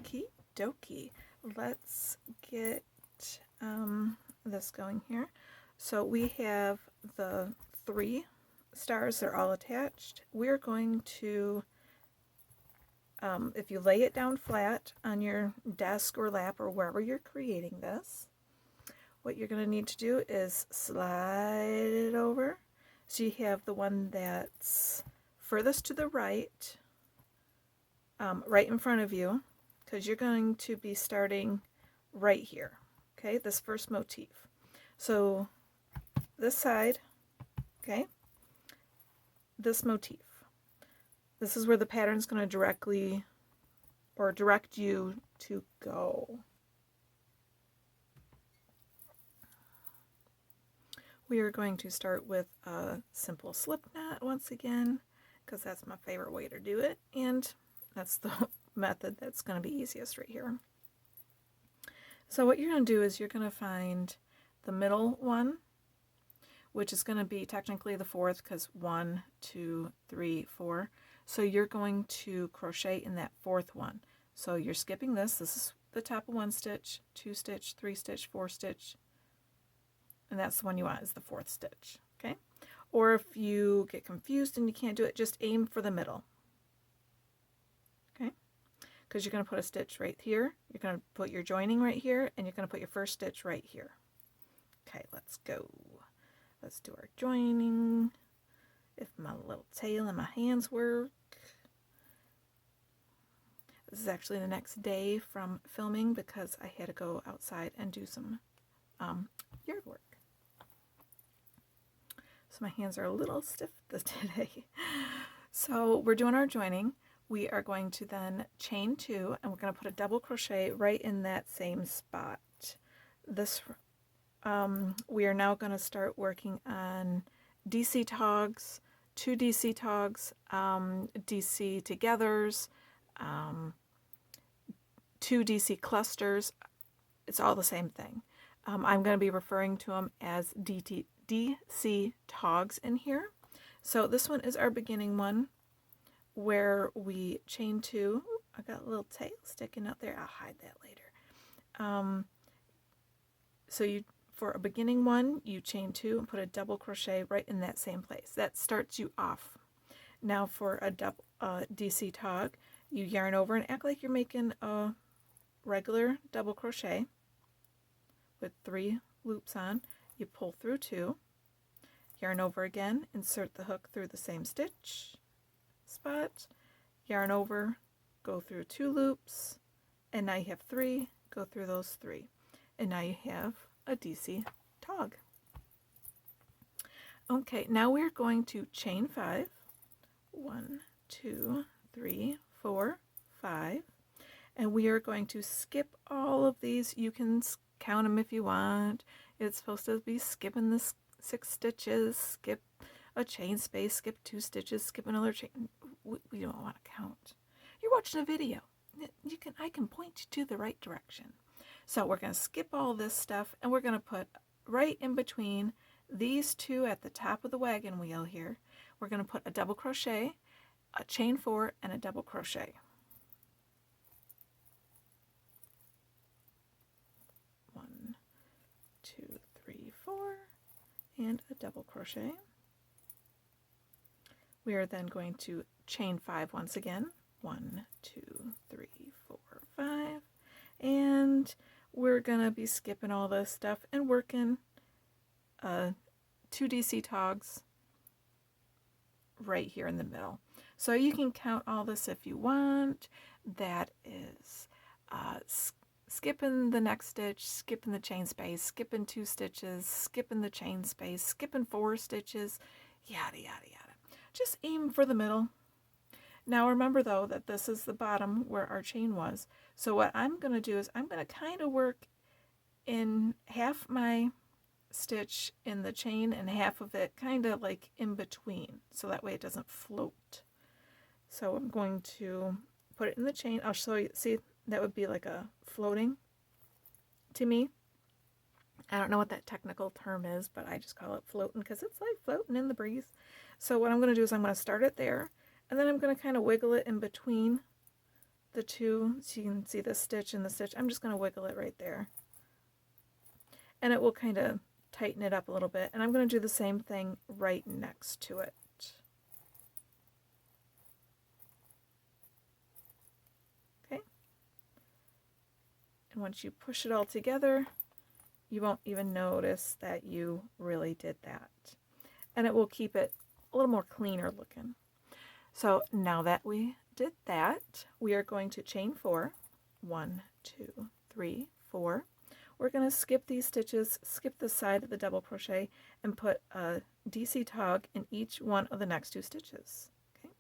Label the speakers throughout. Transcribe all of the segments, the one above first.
Speaker 1: Okie dokie. Let's get this going here. So we have the 3 stars, they're all attached. We're going to, if you lay it down flat on your desk or lap or wherever you're creating this, what you're going to need to do is slide it over. So you have the one that's furthest to the right, right in front of you, because you're going to be starting right here, okay, this first motif. So this side, okay, this motif. This is where the pattern's going to directly or direct you to go. We are going to start with a simple slip knot once again, because that's my favorite way to do it, and that's the method that's going to be easiest right here. So what you're going to do is you're going to find the middle one, which is going to be technically the 4th, because 1, 2, 3, 4. So you're going to crochet in that 4th one. So you're skipping this. This is the top of 1 stitch, 2 stitch, 3 stitch, 4 stitch, and that's the one you want, is the 4th stitch, okay? Or if you get confused and you can't do it, just aim for the middle, okay? Because you're going to put a stitch right here, you're going to put your joining right here, and you're going to put your first stitch right here. Okay, let's go. Let's do our joining. If my little tail and my hands work. This is actually the next day from filming because I had to go outside and do some yard work. So my hands are a little stiff today. So we're doing our joining. We are going to then chain 2, and we're going to put a double crochet right in that same spot. This we are now going to start working on DC togs, 2 DC togs, DC togethers, 2 DC clusters. It's all the same thing. I'm going to be referring to them as DC togs in here. So this one is our beginning one, where we chain 2. I got a little tail sticking out there. I'll hide that later. So you, for a beginning one, you chain 2 and put a double crochet right in that same place. That starts you off. Now for a double DC tog, you yarn over and act like you're making a regular double crochet with 3 loops on. You pull through 2, yarn over again, insert the hook through the same stitch spot, yarn over, go through 2 loops, and now you have 3, go through those 3, and now you have a DC tog. Okay, now we're going to chain 5. 1, 2, 3, 4, 5, and we are going to skip all of these. You can count them if you want. It's supposed to be skipping the 6 stitches, skip a chain space, skip 2 stitches, skip another chain. We don't want to count. You're watching a video. I can point you to the right direction. So we're going to skip all this stuff, and we're going to put right in between these 2 at the top of the wagon wheel here. We're going to put a double crochet, a chain 4, and a double crochet. 1, 2, 3, 4, and a double crochet. We are then going to chain 5 once again. 1, 2, 3, 4, 5, and we're going to be skipping all this stuff and working 2 DC togs right here in the middle. So you can count all this if you want. That is skipping the next stitch, skipping the chain space, skipping 2 stitches, skipping the chain space, skipping 4 stitches, yada, yada, yada. Just aim for the middle. Now remember though that this is the bottom where our chain was. So what I'm going to do is I'm going to kind of work in half my stitch in the chain and half of it kind of like in between, so that way it doesn't float. So I'm going to put it in the chain. I'll show you. See, that would be like a floating to me. I don't know what that technical term is, but I just call it floating because it's like floating in the breeze. So what I'm going to do is I'm going to start it there, and then I'm going to kind of wiggle it in between the two, so you can see the stitch and the stitch, I'm just going to wiggle it right there. And it will kind of tighten it up a little bit. And I'm going to do the same thing right next to it. Okay. And once you push it all together, you won't even notice that you really did that. And it will keep it a little more cleaner looking. So now that we did that, we are going to chain 4. 1, 2, 3, 4. We're going to skip these stitches, skip the side of the double crochet, and put a DC tog in each one of the next 2 stitches. Okay.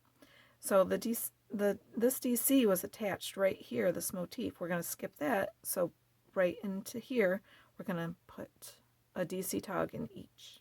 Speaker 1: So this DC was attached right here, this motif. We're going to skip that, so right into here, we're going to put a DC tog in each.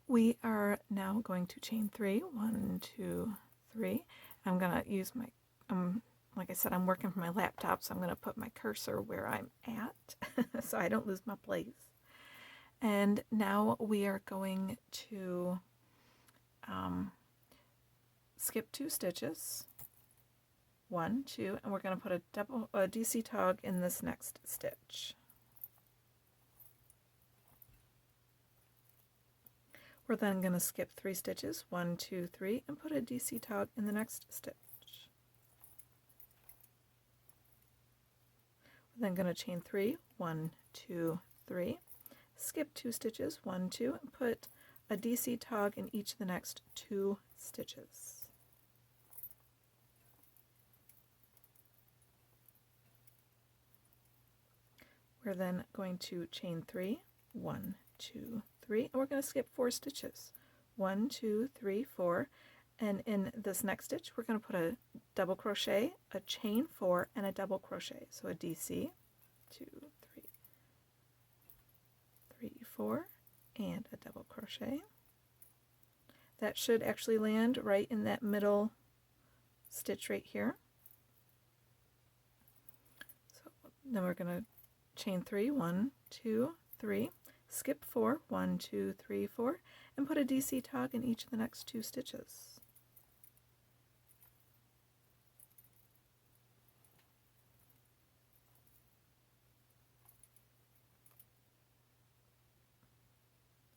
Speaker 1: We are now going to chain 3. 1, 2, 3. I'm going to use my, like I said, I'm working from my laptop, so I'm going to put my cursor where I'm at so I don't lose my place. And now we are going to skip 2 stitches. 1, 2, and we're going to put a DC tog in this next stitch. We're then going to skip 3 stitches, 1, 2, 3, and put a DC tog in the next stitch. We're then going to chain 3, 1, 2, 3, skip 2 stitches, 1, 2, and put a DC tog in each of the next 2 stitches. We're then going to chain 3, 1, 2, 3, and we're going to skip 4 stitches. 1, 2, 3, 4, and in this next stitch we're going to put a double crochet, a chain 4, and a double crochet. So a DC, 2, 3, 3, 4, and a double crochet. That should actually land right in that middle stitch right here. So then we're going to chain 3, 1, 2, 3, skip 4, 1, 2, 3, 4, and put a DC tog in each of the next 2 stitches.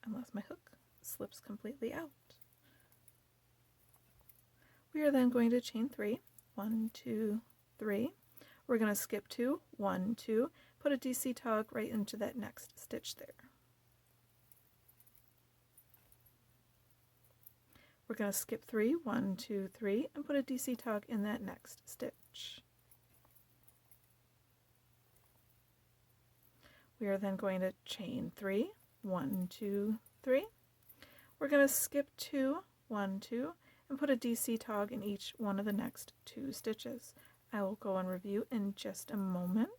Speaker 1: Unless my hook slips completely out. We are then going to chain 3, 1, 2, 3. We're going to skip 2, 1, 2, put a DC tog right into that next stitch there. We're going to skip 3, 1, 2, 3, and put a DC tog in that next stitch. We are then going to chain 3, 1, 2, 3. We're going to skip 2, 1, 2, and put a DC tog in each one of the next 2 stitches. I will go and review in just a moment.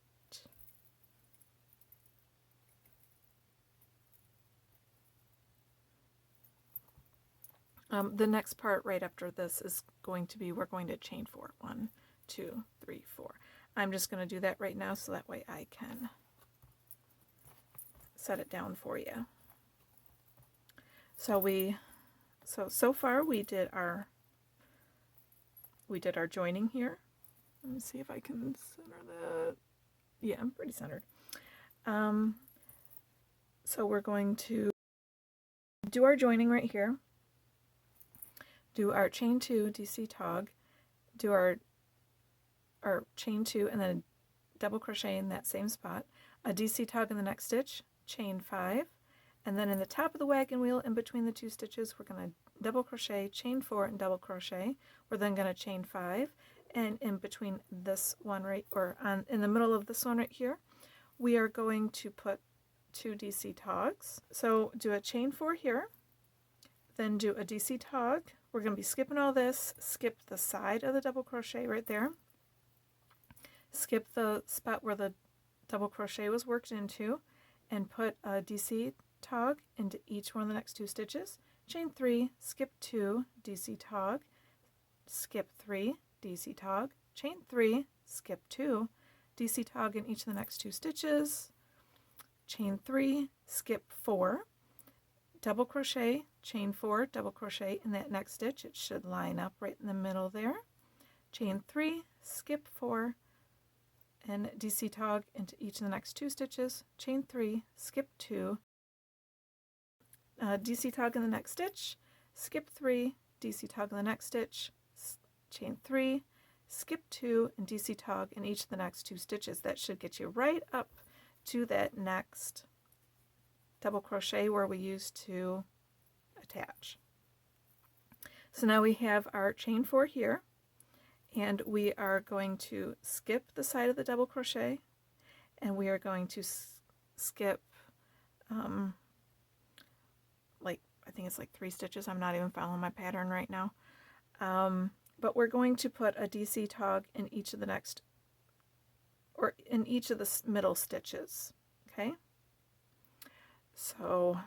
Speaker 1: The next part right after this is going to be, we're going to chain 4. 1, 2, 3, 4. I'm just going to do that right now so that way I can set it down for you. So far we did our joining here. Let me see if I can center that. Yeah, I'm pretty centered. So we're going to do our joining right here. Do our chain 2 DC tog, do our chain 2 and then double crochet in that same spot, a DC tog in the next stitch, chain 5, and then in the top of the wagon wheel in between the 2 stitches we're going to double crochet, chain 4 and double crochet. We're then going to chain 5, and in between this one in the middle of this one right here we are going to put 2 DC togs. So do a chain 4 here, then do a DC tog. We're going to be skipping all this, skip the side of the double crochet right there, skip the spot where the double crochet was worked into, and put a DC tog into each one of the next 2 stitches, chain 3, skip 2, DC tog, skip 3, DC tog, chain 3, skip 2, DC tog in each of the next 2 stitches, chain 3, skip 4, double crochet, chain 4, double crochet in that next stitch. It should line up right in the middle there. Chain 3, skip 4, and DC tog into each of the next 2 stitches, chain 3, skip 2, DC tog in the next stitch, skip 3, DC tog in the next stitch, chain 3, skip 2, and DC tog in each of the next 2 stitches. That should get you right up to that next double crochet where we used to attach. So now we have our chain 4 here, and we are going to skip the side of the double crochet, and we are going to skip like, I think it's like 3 stitches. I'm not even following my pattern right now. But we're going to put a DC tog in each of the next, or in each of the middle stitches, okay? So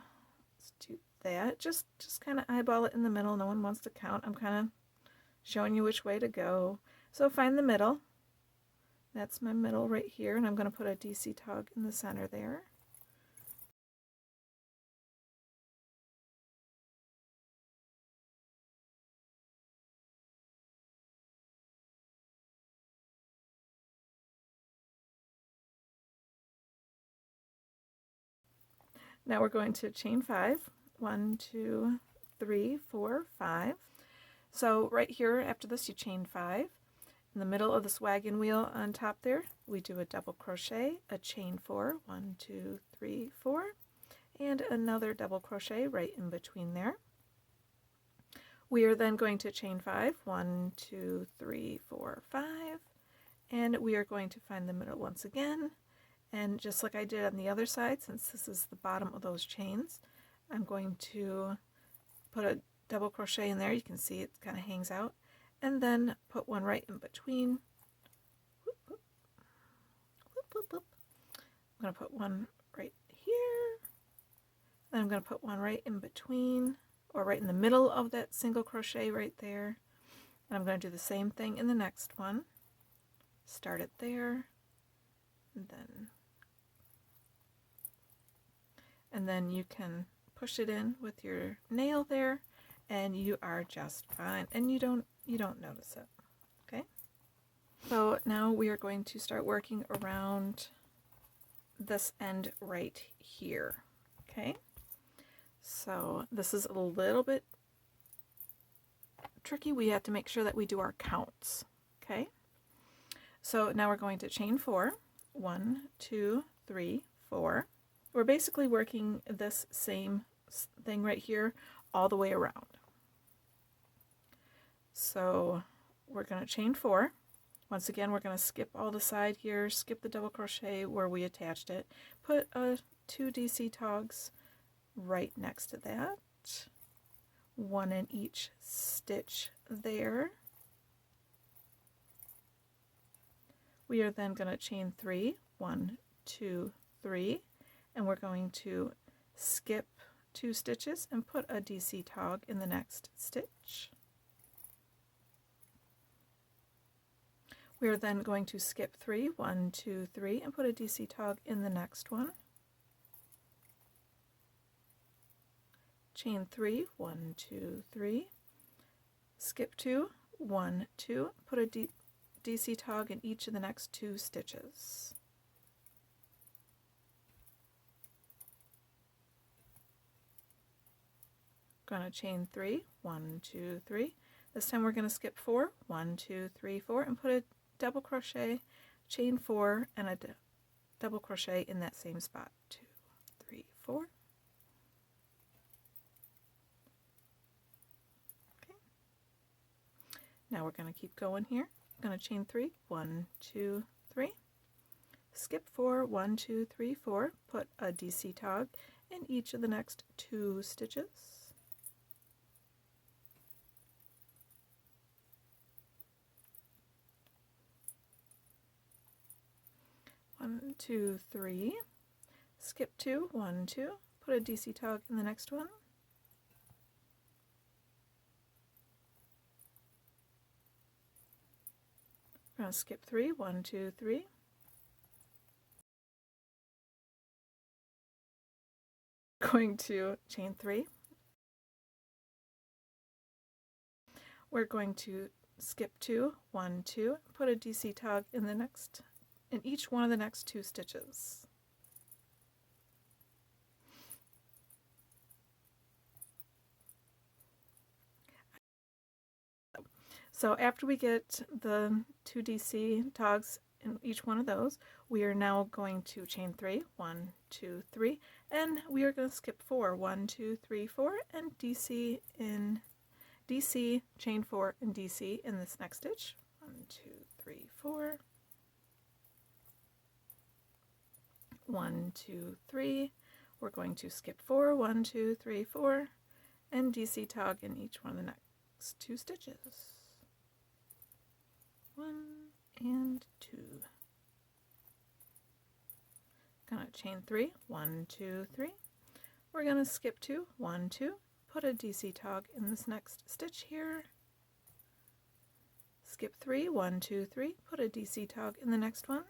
Speaker 1: let's do that. Just kind of eyeball it in the middle. No one wants to count. I'm kind of showing you which way to go. So find the middle. That's my middle right here, and I'm going to put a DC tog in the center there. Now we're going to chain 5. 1, 2, 3, 4, 5. So right here after this you chain 5. In the middle of this wagon wheel on top there, we do a double crochet, a chain 4, 1, 2, 3, 4, and another double crochet right in between there. We are then going to chain 5, 1, 2, 3, 4, 5, and we are going to find the middle once again. And just like I did on the other side, since this is the bottom of those chains, I'm going to put a double crochet in there. You can see it kind of hangs out. And then put one right in between. Whoop, whoop. Whoop, whoop, whoop. I'm going to put one right here. Then I'm going to put one right in between, or right in the middle of that single crochet right there. And I'm going to do the same thing in the next one. Start it there. And then you can push it in with your nail there, and you are just fine, and you don't notice it. Okay, so now we are going to start working around this end right here. Okay, so this is a little bit tricky. We have to make sure that we do our counts. Okay, so now we're going to chain 4. 1, 2, 3, 4. We're basically working this same thing right here all the way around. So we're going to chain 4. Once again, we're going to skip all the side here, skip the double crochet where we attached it, put 2 DC togs right next to that, 1 in each stitch there. We are then going to chain 3, 1, 2, 3, and we're going to skip 2 stitches and put a DC tog in the next stitch. We are then going to skip 3, 1, 2, 3, and put a DC tog in the next one. Chain 3, 1, 2, 3, skip 2, 1, 2, put a DC tog in each of the next 2 stitches. Going to chain 3, 1, 2, 3. This time we're going to skip 4, 1, 2, 3, 4, and put a double crochet, chain 4, and a double crochet in that same spot. 2, 3, 4. Okay. Now we're going to keep going here. I'm going to chain 3, 1, 2, 3. Skip 4, 1, 2, 3, 4. Put a DC tog in each of the next 2 stitches. 1, 2, 3, skip 2, 1, 2, put a DC tog in the next one. going to skip 3, 1, 2, 3. Going to chain 3. We're going to skip 2, 1, 2, put a DC tog in each one of the next 2 stitches. So after we get the 2 DC togs in each one of those, we are now going to chain 3, 1, 2, 3, and we are going to skip 4, 1, 2, 3, 4, and DC in DC, chain 4, and DC in this next stitch. 1, 2, 3, 4. 1, 2, 3. We're going to skip 4, 1, 2, 3, 4, and DC tog in each one of the next 2 stitches. 1 and 2. Gonna chain 3, 1, 2, 3. We're gonna skip 2, 1, 2. Put a DC tog in this next stitch here. Skip 3, 1, 2, 3. Put a DC tog in the next one.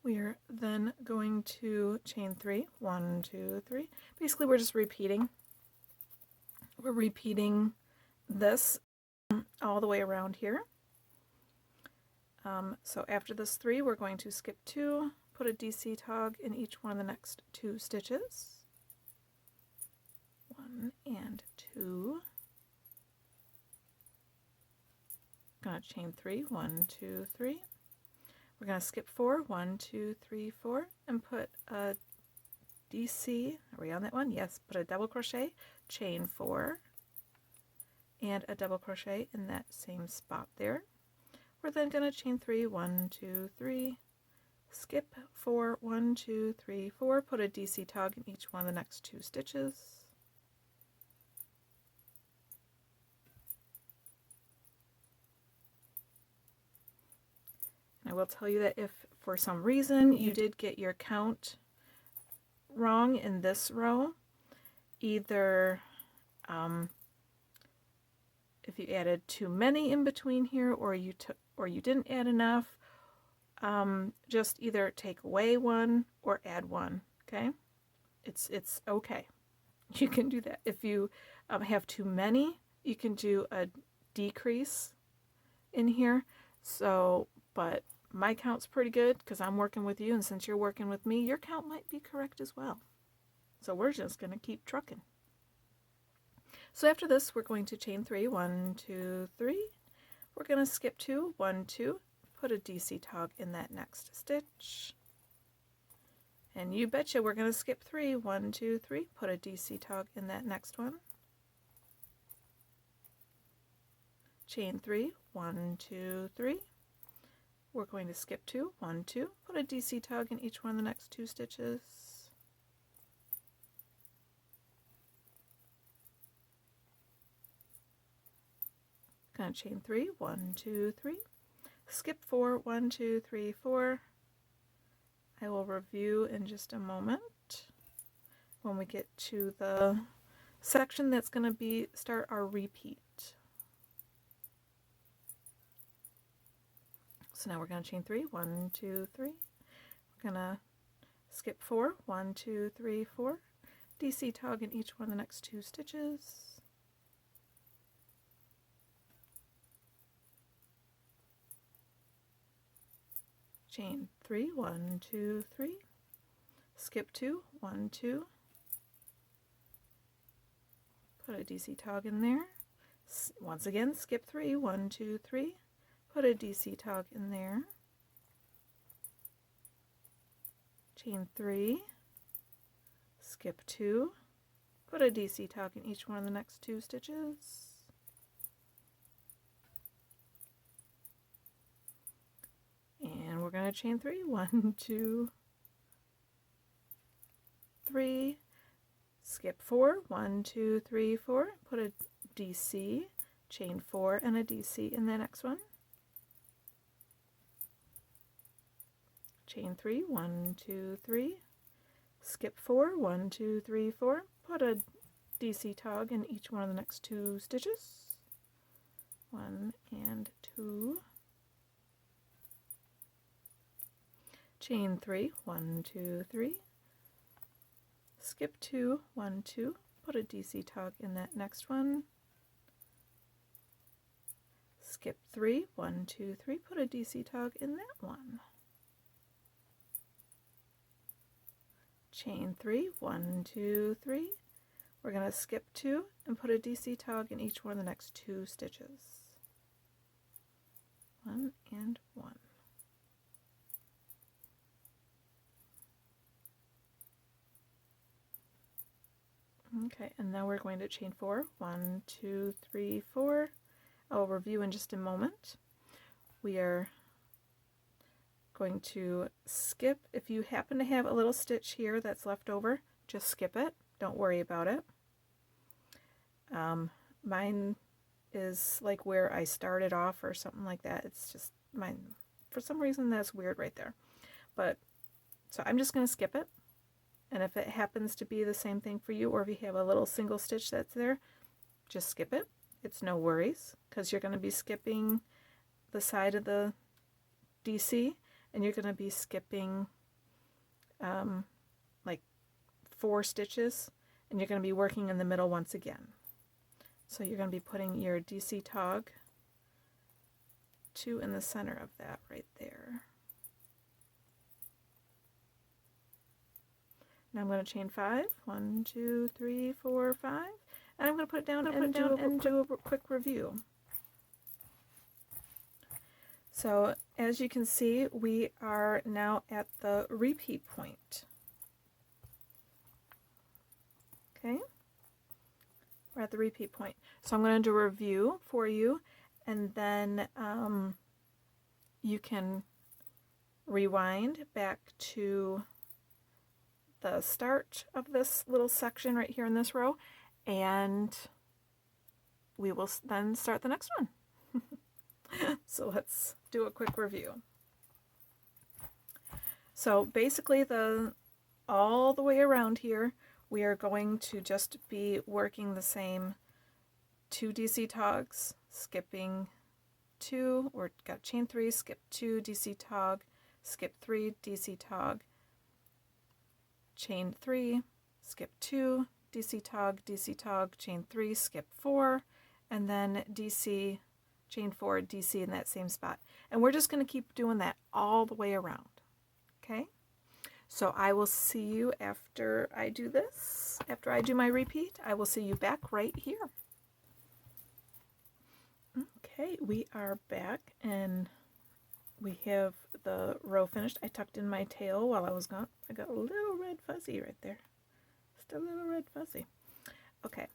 Speaker 1: We are then going to chain 3, 1, 2, 3. Basically, we're just repeating. We're repeating this all the way around here. So after this 3, we're going to skip 2, put a DC tog in each one of the next 2 stitches. 1 and 2. Gonna chain 3, 1, 2, 3. We're going to skip 4, 1, 2, 3, 4, and put a DC, are we on that one? Yes, put a double crochet, chain 4, and a double crochet in that same spot there. We're then going to chain 3, 1, 2, 3, skip 4, 1, 2, 3, 4, put a DC tog in each one of the next 2 stitches. I will tell you that if for some reason you did get your count wrong in this row, either if you added too many in between here, or you didn't add enough, just either take away 1 or add 1. Okay, it's okay. You can do that. If you have too many, you can do a decrease in here. So, but my count's pretty good because I'm working with you, and since you're working with me, your count might be correct as well. So we're just going to keep trucking. So after this, we're going to chain 3, 1, 2, 3. We're going to skip 2, 1, 2, put a DC tog in that next stitch. And you betcha we're going to skip 3, 1, 2, 3, put a DC tog in that next one. Chain 3, 1, 2, 3. We're going to skip 2, 1, 2, put a DC tog in each one of the next 2 stitches. Gonna chain 3, 1, 2, 3, skip 4, 1, 2, 3, 4. I will review in just a moment when we get to the section that's going to start our repeat. So now we're going to chain 3, 1, 2, 3. We're going to skip 4, 1, 2, 3, 4. DC tog in each one of the next 2 stitches. Chain 3, 1, 2, 3. Skip 2, 1, 2. Put a DC tog in there. Once again, skip 3, 1, 2, 3. Put a DC tog in there. Chain 3. Skip 2. Put a DC tog in each one of the next 2 stitches. And we're going to chain 3, 1, 2, 3, skip 4, 1, 2, 3, 4, put a DC, chain 4 and a DC in the next one. Chain 3, 1, 2, 3, skip 4, 1, 2, 3, 4, put a DC tog in each one of the next 2 stitches. 1 and 2, chain 3, 1, 2, 3, skip 2, 1, 2, put a DC tog in that next one, skip 3, 1, 2, 3, put a DC tog in that one, chain 3, 1, 2, 3, we're going to skip 2 and put a DC tog in each one of the next 2 stitches, 1 and 1. Okay, and now we're going to chain 4, 1, 2, 3, 4. I'll review in just a moment. We are going to skip. If you happen to have a little stitch here that's left over, just skip it. Don't worry about it. Mine is like where I started off or something like that. It's just mine. For some reason that's weird right there. But so I'm just going to skip it. And if it happens to be the same thing for you, or if you have a little single stitch that's there, just skip it. It's no worries, because you're going to be skipping the side of the DC, and you're going to be skipping like 4 stitches, and you're going to be working in the middle once again. So you're going to be putting your DC tog 2 in the center of that right there. Now I'm going to chain 5, 1, 2, 3, 4, 5, and I'm going to put it down and do a quick review. So as you can see, we are now at the repeat point. Okay, we're at the repeat point. So I'm going to do a review for you, and then you can rewind back to the start of this little section right here in this row, and we will then start the next one. So let's do a quick review. So basically all the way around here, we are going to just be working the same 2 DC togs, skipping 2, or got chain 3, skip 2, DC tog, skip 3, DC tog, chain 3, skip 2, DC tog, chain 3, skip 4, and then DC, chain 4, DC in that same spot. And we're just going to keep doing that all the way around. Okay? So I will see you after I do this. After I do my repeat, I will see you back right here. Okay, we are back, and we have the row finished. I tucked in my tail while I was gone. I got a little red fuzzy right there. Just a little red fuzzy. Okay.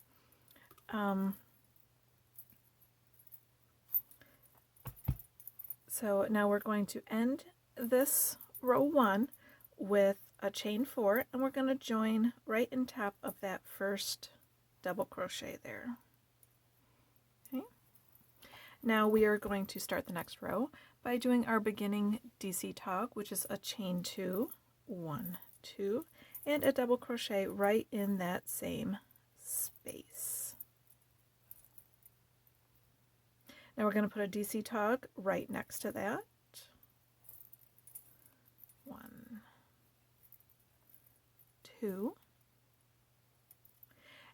Speaker 1: So now we're going to end this row 1 with a chain 4, and we're going to join right in top of that first double crochet there. Okay. Now we are going to start the next row by doing our beginning DC tog, which is a chain 2, 1, 2, and a double crochet right in that same space. Now we're going to put a DC tog right next to that. 1, 2,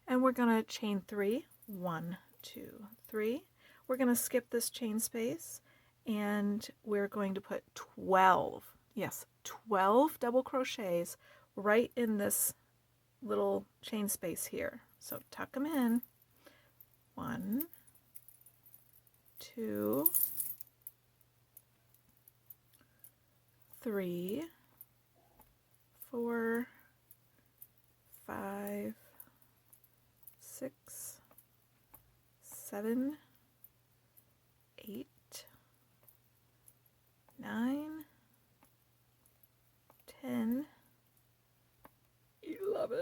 Speaker 1: and we're going to chain 3, 1, 2, 3. We're going to skip this chain space, and we're going to put 12, yes, 12 double crochets right in this little chain space here. So tuck them in. 1, 2, 3, 4, 5, 6, 7, 8, 9, 10, 11,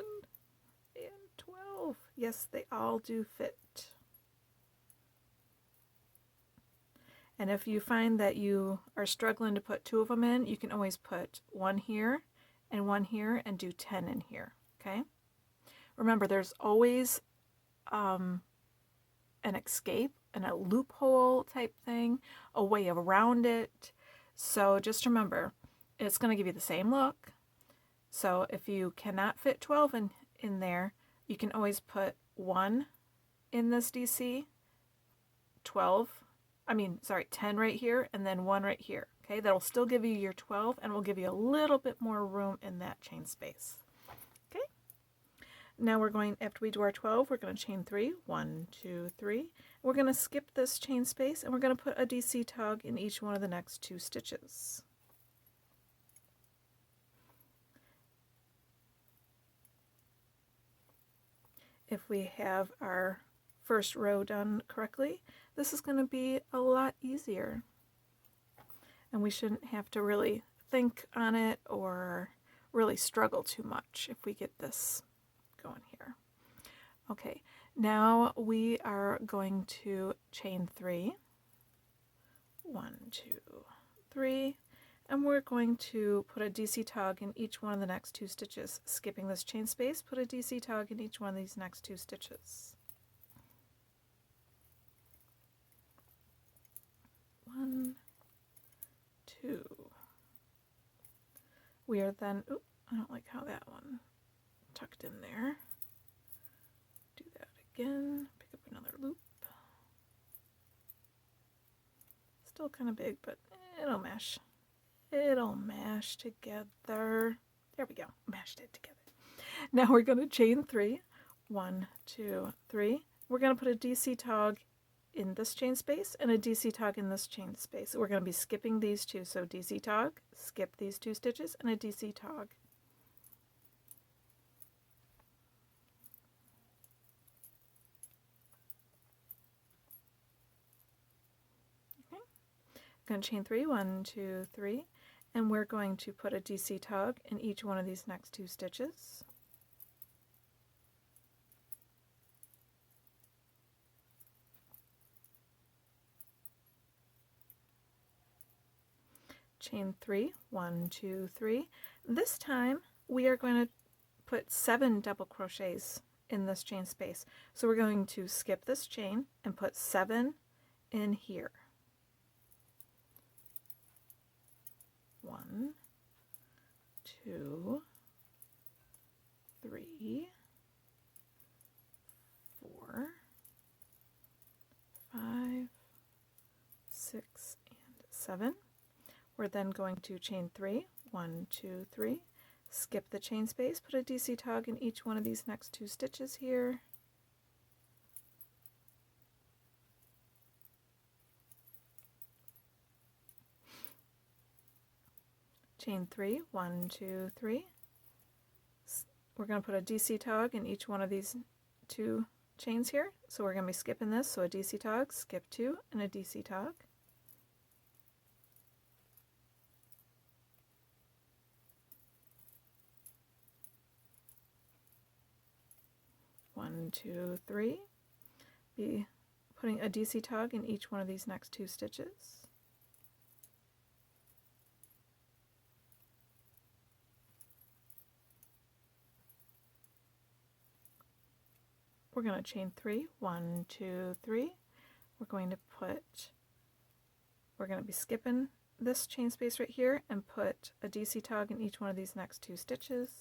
Speaker 1: and 12. Yes, they all do fit. And if you find that you are struggling to put 2 of them in, you can always put 1 here and 1 here and do 10 in here, okay? Remember, there's always an escape a loophole type thing, a way around it. So just remember, it's going to give you the same look. So if you cannot fit 12 in there, you can always put 1 in this DC, 10 right here, and then 1 right here. Okay, that'll still give you your 12 and will give you a little bit more room in that chain space. Okay, now we're going, after we do our 12, we're going to chain 3, 1, 2, 3. We're going to skip this chain space and we're going to put a DC tog in each one of the next 2 stitches. If we have our first row done correctly, this is going to be a lot easier. And we shouldn't have to really think on it or really struggle too much if we get this going here. Okay, now we are going to chain 3. 1, 2, 3. And we're going to put a DC tog in each one of the next 2 stitches. Skipping this chain space, put a DC tog in each one of these next 2 stitches. 1, 2. We are then, I don't like how that one tucked in there. Do that again, pick up another loop. Still kind of big, but it'll mesh. It'll mash together. There we go, mashed it together. Now we're going to chain 3. 1, 2, 3. We're going to put a DC tog in this chain space and a DC tog in this chain space. We're going to be skipping these 2. So DC tog, skip these 2 stitches, and a DC tog. Okay. I'm going to chain 3, 1, 2, 3, and we're going to put a DC tog in each one of these next 2 stitches. Chain 3, 1, 2, 3. This time we are going to put 7 double crochets in this chain space. So we're going to skip this chain and put 7 in here. 1, 2, 3, 4, 5, 6, and 7. We're then going to chain 3, 1, 2, 3, skip the chain space, put a DC tog in each one of these next 2 stitches here. Chain 3, 1, 2, 3. We're going to put a DC tog in each one of these 2 chains here. So we're going to be skipping this, so a DC tog, skip 2, and a DC tog. One, 2, 3. Be putting a DC tog in each one of these next 2 stitches. We're going to chain 3, 1, 2, 3. We're going to be skipping this chain space right here and put a DC tog in each one of these next 2 stitches.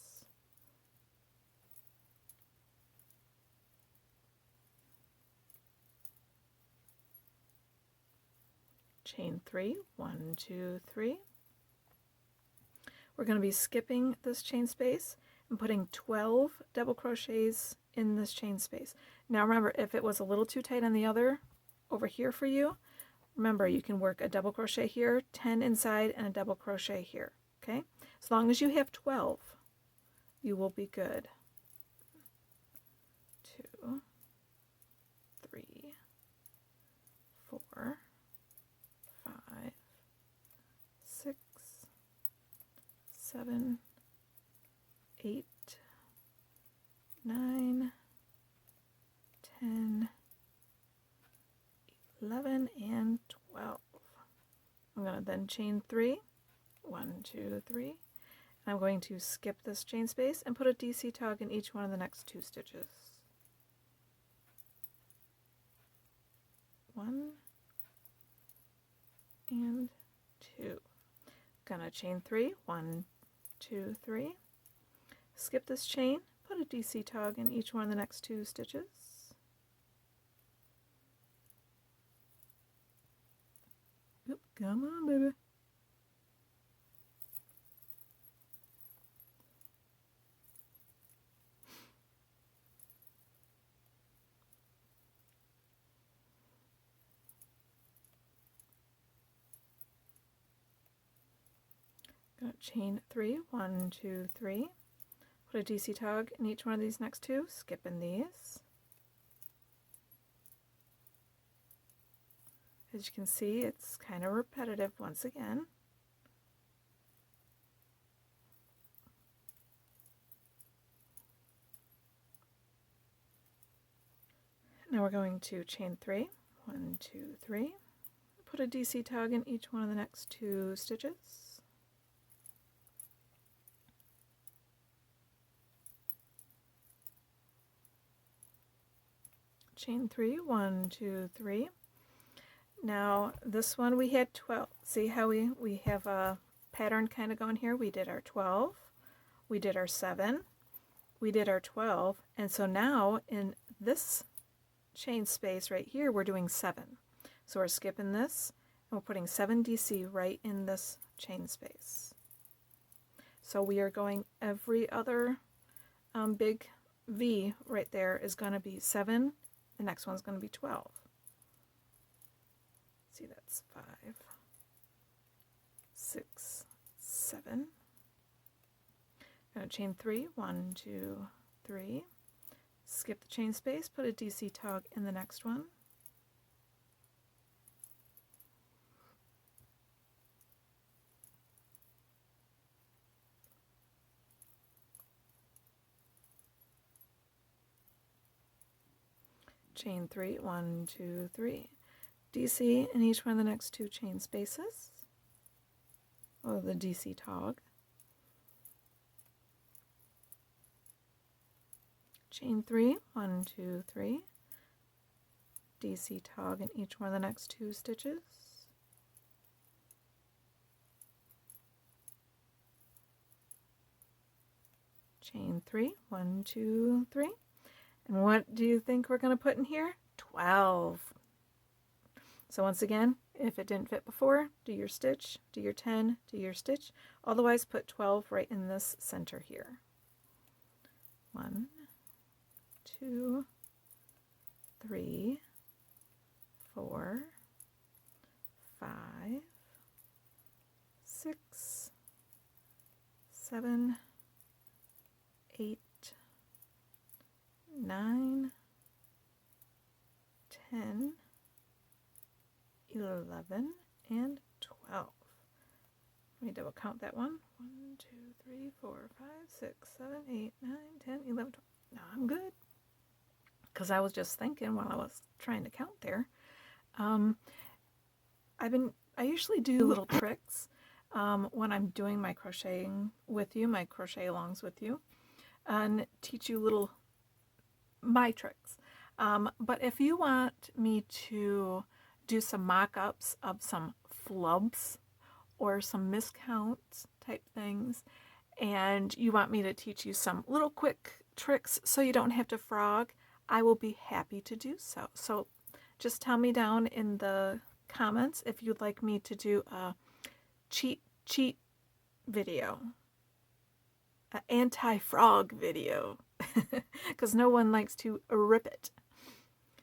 Speaker 1: Chain 3, 1, 2, 3. We're going to be skipping this chain space and putting 12 double crochets in this chain space. Now remember, if it was a little too tight on the other over here for you, remember you can work a double crochet here, 10 inside, and a double crochet here. Okay, as long as you have 12, you will be good. 2, 3, 4, 5, 6, 7, 8, 9, 10, 11, and 12. I'm going to then chain 3, 1, 2, 3. And I'm going to skip this chain space and put a DC tog in each one of the next 2 stitches. 1 and 2. Gonna chain 3, 1, 2, 3. Skip this chain, put a DC tog in each one of the next 2 stitches. Oop, come on, baby. Gonna chain 3, 1, 2, 3. Put a DC tog in each one of these next 2, skipping these. As you can see, it's kind of repetitive once again. Now we're going to chain 3, 1, 2, 3. Put a DC tog in each one of the next 2 stitches. Chain 3, 1, 2, 3. Now this one we had 12. See how we have a pattern kind of going here? We did our 12, we did our 7, we did our 12, and so now in this chain space right here we're doing 7. So we're skipping this and we're putting 7 DC right in this chain space. So we are going every other big V right there is going to be 7. The next one's going to be 12. See, that's 5, 6, 7. I'm going to chain 3, 1, 2, 3. Skip the chain space, put a DC tog in the next one. Chain 3, 1, 2, 3. DC in each one of the next 2 chain spaces. Oh, the DC tog. Chain 3, 1, 2, 3. DC tog in each one of the next 2 stitches. Chain 3, 1, 2, 3. And what do you think we're going to put in here? 12. So once again, if it didn't fit before, do your stitch, do your 10, do your stitch. Otherwise, put 12 right in this center here. 1, 2, 3, 4, 5, 6, 7, 8, 9, 10, 11, and 12. Let me double count that one. 1, 2, 3, 4, 5, 6, 7, 8, 9, 10, 11, 12. Now I'm good. Because I was just thinking while I was trying to count there. I usually do little tricks when I'm doing my crocheting with you, my crochet alongs with you, and teach you my tricks. But if you want me to do some mock-ups of some flubs or some miscounts type things, and you want me to teach you some little quick tricks so you don't have to frog, I will be happy to do so. So just tell me down in the comments if you'd like me to do a cheat video, an anti-frog video, because no one likes to rip it.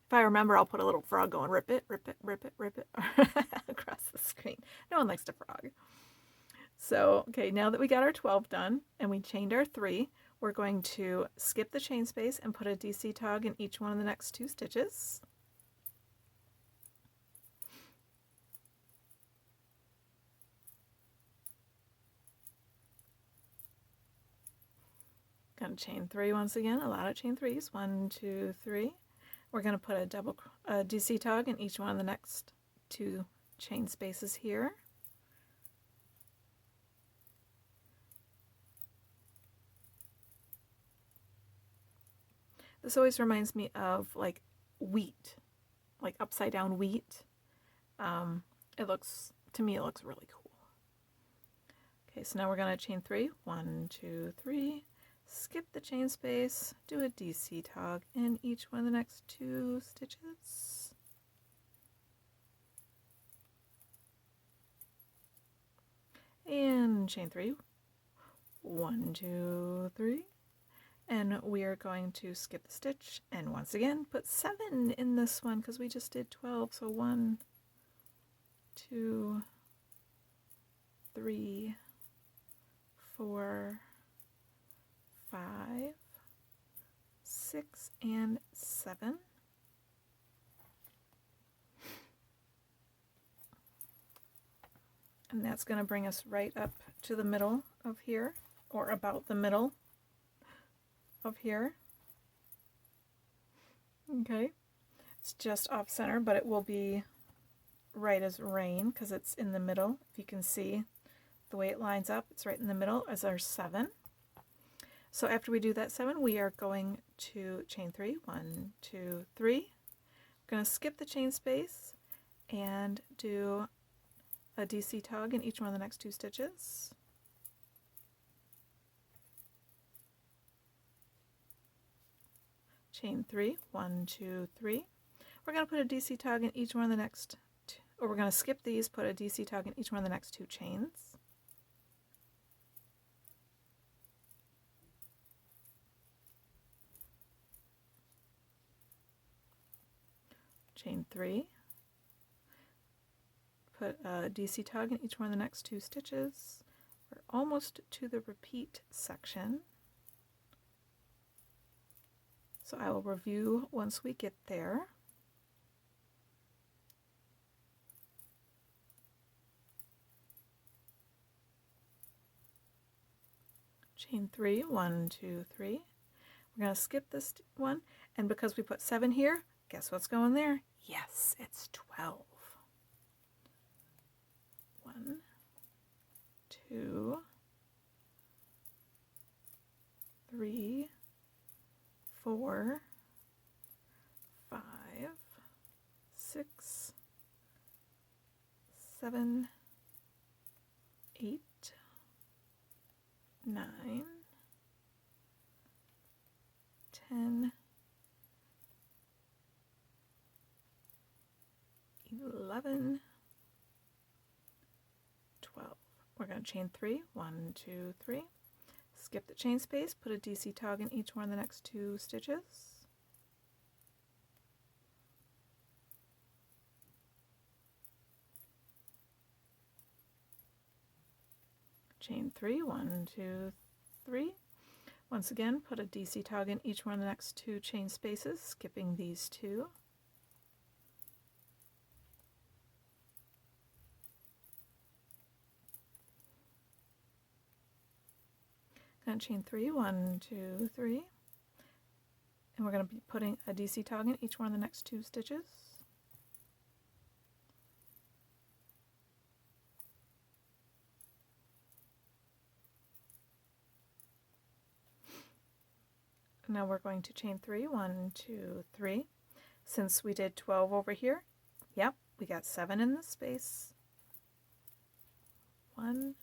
Speaker 1: If I remember, I'll put a little frog going rip it, rip it, rip it, rip it across the screen. No one likes to frog. So, okay, now that we got our 12 done and we chained our 3, we're going to skip the chain space and put a DC tog in each one of the next 2 stitches. Gonna chain 3 once again, a lot of chain 3s. 1, 2, 3. We're going to put a DC tog in each one of the next 2 chain spaces here. This always reminds me of like wheat. like upside down wheat. It looks, to me, it looks really cool. Okay, so now we're going to chain 3. 1, 2, 3. Skip the chain space, do a DC tog in each one of the next 2 stitches. And chain 3. 1, 2, 3. And we are going to skip the stitch and once again put 7 in this one because we just did 12. So 1, 2, 3, 4, 5, 6, and 7. And that's going to bring us right up to the middle of here, or about the middle of here. Okay, it's just off center, but it will be right as rain because it's in the middle. If you can see the way it lines up, it's right in the middle as our 7. So after we do that 7, we are going to chain 3. 1, 2, 3. We're going to skip the chain space and do a DC tug in each one of the next 2 stitches. Chain 3. 1, 2, 3. We're going to put a DC tug in each one of the next, or we're going to skip these, put a DC tug in each one of the next 2 chains. Chain 3. Put a DC tug in each one of the next 2 stitches. We're almost to the repeat section. So I will review once we get there. Chain 3, 1, 2, 3. We're going to skip this one, and because we put 7 here, guess what's going there? Yes, it's 12. 1, 2, 3, 4, 5, 6, 7, 8, 9, 10, 11, 12. We're going to chain 3. 1, 2, 3. Skip the chain space, put a DC tog in each one of the next 2 stitches. Chain 3. 1, 2, 3. Once again, put a DC tog in each one of the next 2 chain spaces, skipping these 2. Going to chain 3, 1, 2, 3, and we're going to be putting a DC tog in each one of the next 2 stitches. Now we're going to chain 3, 1, 2, 3. Since we did 12 over here, yep, we got 7 in this space. 1,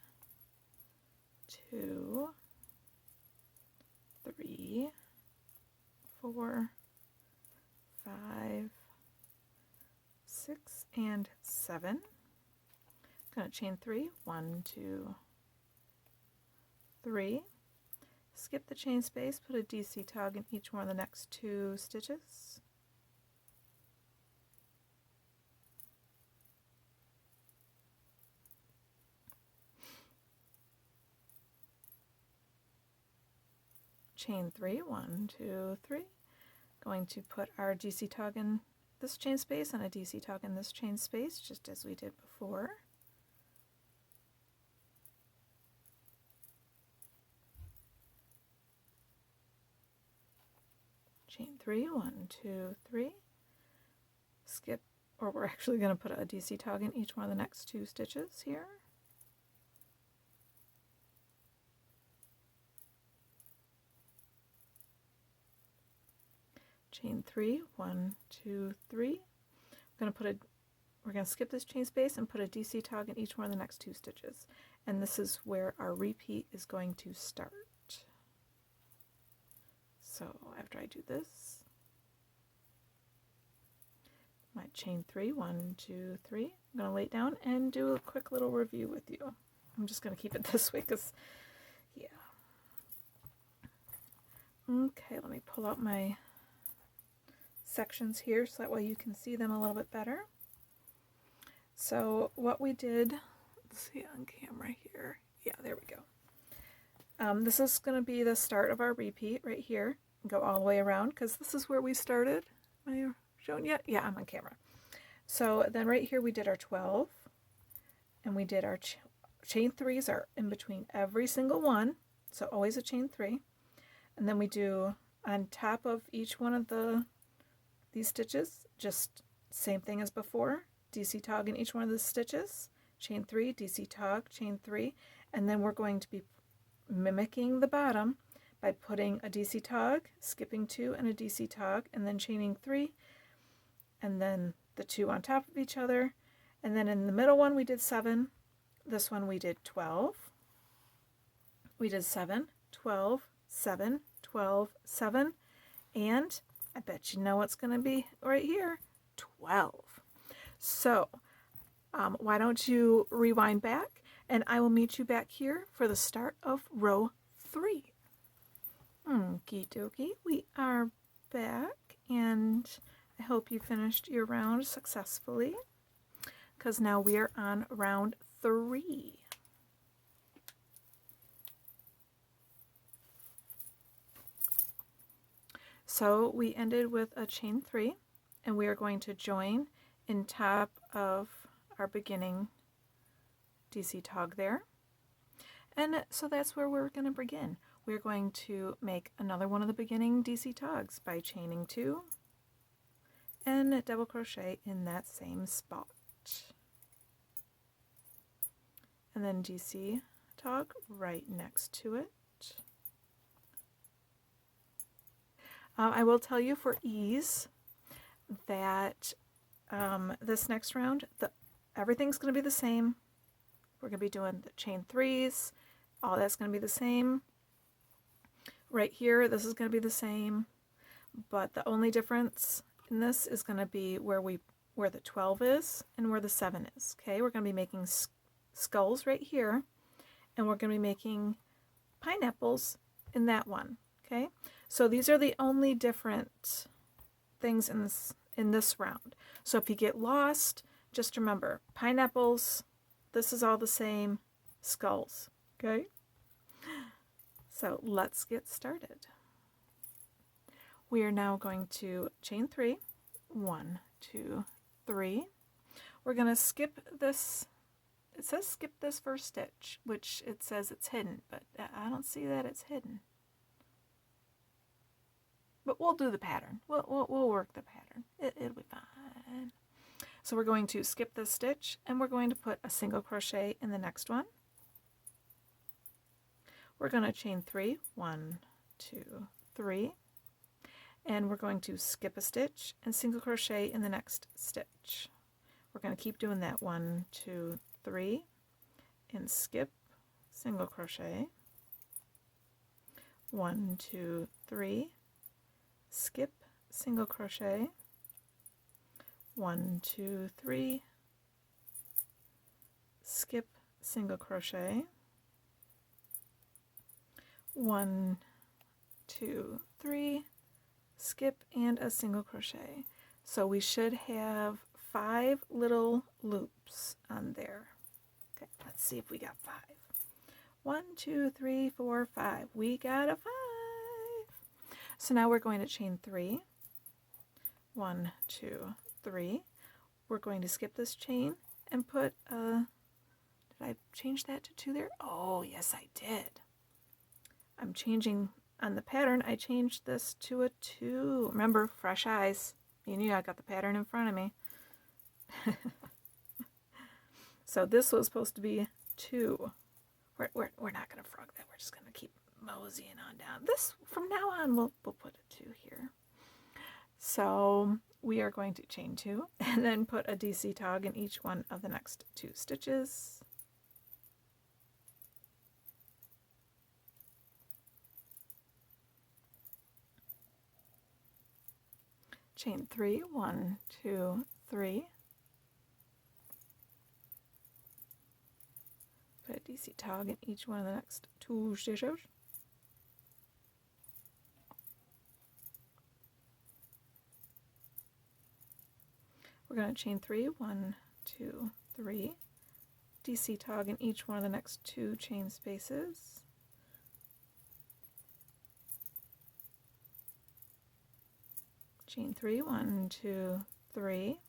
Speaker 1: 2, 3, 4, 5, 6, and 7. I'm going to chain 3, 1, 2, 3. Skip the chain space, put a DC tog in each one of the next 2 stitches. Chain 3, 1, 2, 3. Going to put our DC tog in this chain space and a DC tog in this chain space, just as we did before. Chain 3, 1, 2, 3. Skip, or we're actually going to put a DC tog in each one of the next 2 stitches here. Chain 3, 1, 2, 3. we're going to skip this chain space and put a DC tog in each one of the next 2 stitches. And this is where our repeat is going to start. So after I do this, my chain 3, 1, 2, 3. I'm going to lay it down and do a quick little review with you. I'm just going to keep it this way because, yeah. Okay, let me pull out my sections here so that way you can see them a little bit better. So what we did, let's see on camera here. Yeah, there we go. This is going to be the start of our repeat right here. Go all the way around because this is where we started. Am I showing yet? Yeah, I'm on camera. So then right here we did our 12 and we did our chain 3s are in between every single one. So always a chain 3. And then we do on top of each one of these stitches, just same thing as before, DC tog in each one of the stitches, chain 3, DC tog, chain 3, and then we're going to be mimicking the bottom by putting a DC tog, skipping 2 and a DC tog, and then chaining 3, and then the 2 on top of each other, and then in the middle one we did 7, this one we did 12, we did 7, 12, 7, 12, 7, and I bet you know what's going to be right here, 12. So why don't you rewind back, and I will meet you back here for the start of row 3. Okie dokie, we are back, and I hope you finished your round successfully, because now we are on round 3. So we ended with a chain 3, and we are going to join in top of our beginning DC tog there. And so that's where we're going to begin. We're going to make another one of the beginning DC togs by chaining 2 and double crochet in that same spot. And then DC tog right next to it. I will tell you for ease that this next round, everything's going to be the same. We're going to be doing the chain 3s. All that's going to be the same. Right here, this is going to be the same. But the only difference in this is going to be where the 12 is and where the 7 is. Okay, we're going to be making skulls right here, and we're going to be making pineapples in that one. Okay, so these are the only different things in this round. So if you get lost, just remember pineapples. This is all the same. Skulls. Okay. So let's get started. We are now going to chain 3. 1, 2, 3. We're going to skip this. It says skip this first stitch, which it says it's hidden, but I don't see that it's hidden. But we'll do the pattern. We'll work the pattern. It'll be fine. So we're going to skip this stitch, and we're going to put a single crochet in the next one. We're going to chain 3, 1, 2, 3, and we're going to skip a stitch and single crochet in the next stitch. We're going to keep doing that 1, 2, 3, and skip, single crochet, 1, 2, 3, skip, single crochet, 1, 2, 3, skip, single crochet, 1, 2, 3, skip, and a single crochet. So we should have 5 little loops on there. Okay, let's see if we got 5. 1, 2, 3, 4, 5. We got a 5. So now we're going to chain 3. 1, 2, 3. We're going to skip this chain and put a, did I change that to 2 there? Oh, yes, I did. I'm changing on the pattern. I changed this to a 2. Remember, fresh eyes. You knew I got the pattern in front of me. So this was supposed to be 2. We're not going to frog that. We're just going to keep moseying on down. This, from now on, we'll put a 2 here. So we are going to chain 2 and then put a DC tog in each one of the next 2 stitches. Chain 3, 1, 2, 3. Put a DC tog in each one of the next 2 stitches. We're going to chain 3, 1, 2, 3. DC tog in each one of the next 2 chain spaces. Chain 3, 1, 2, 3.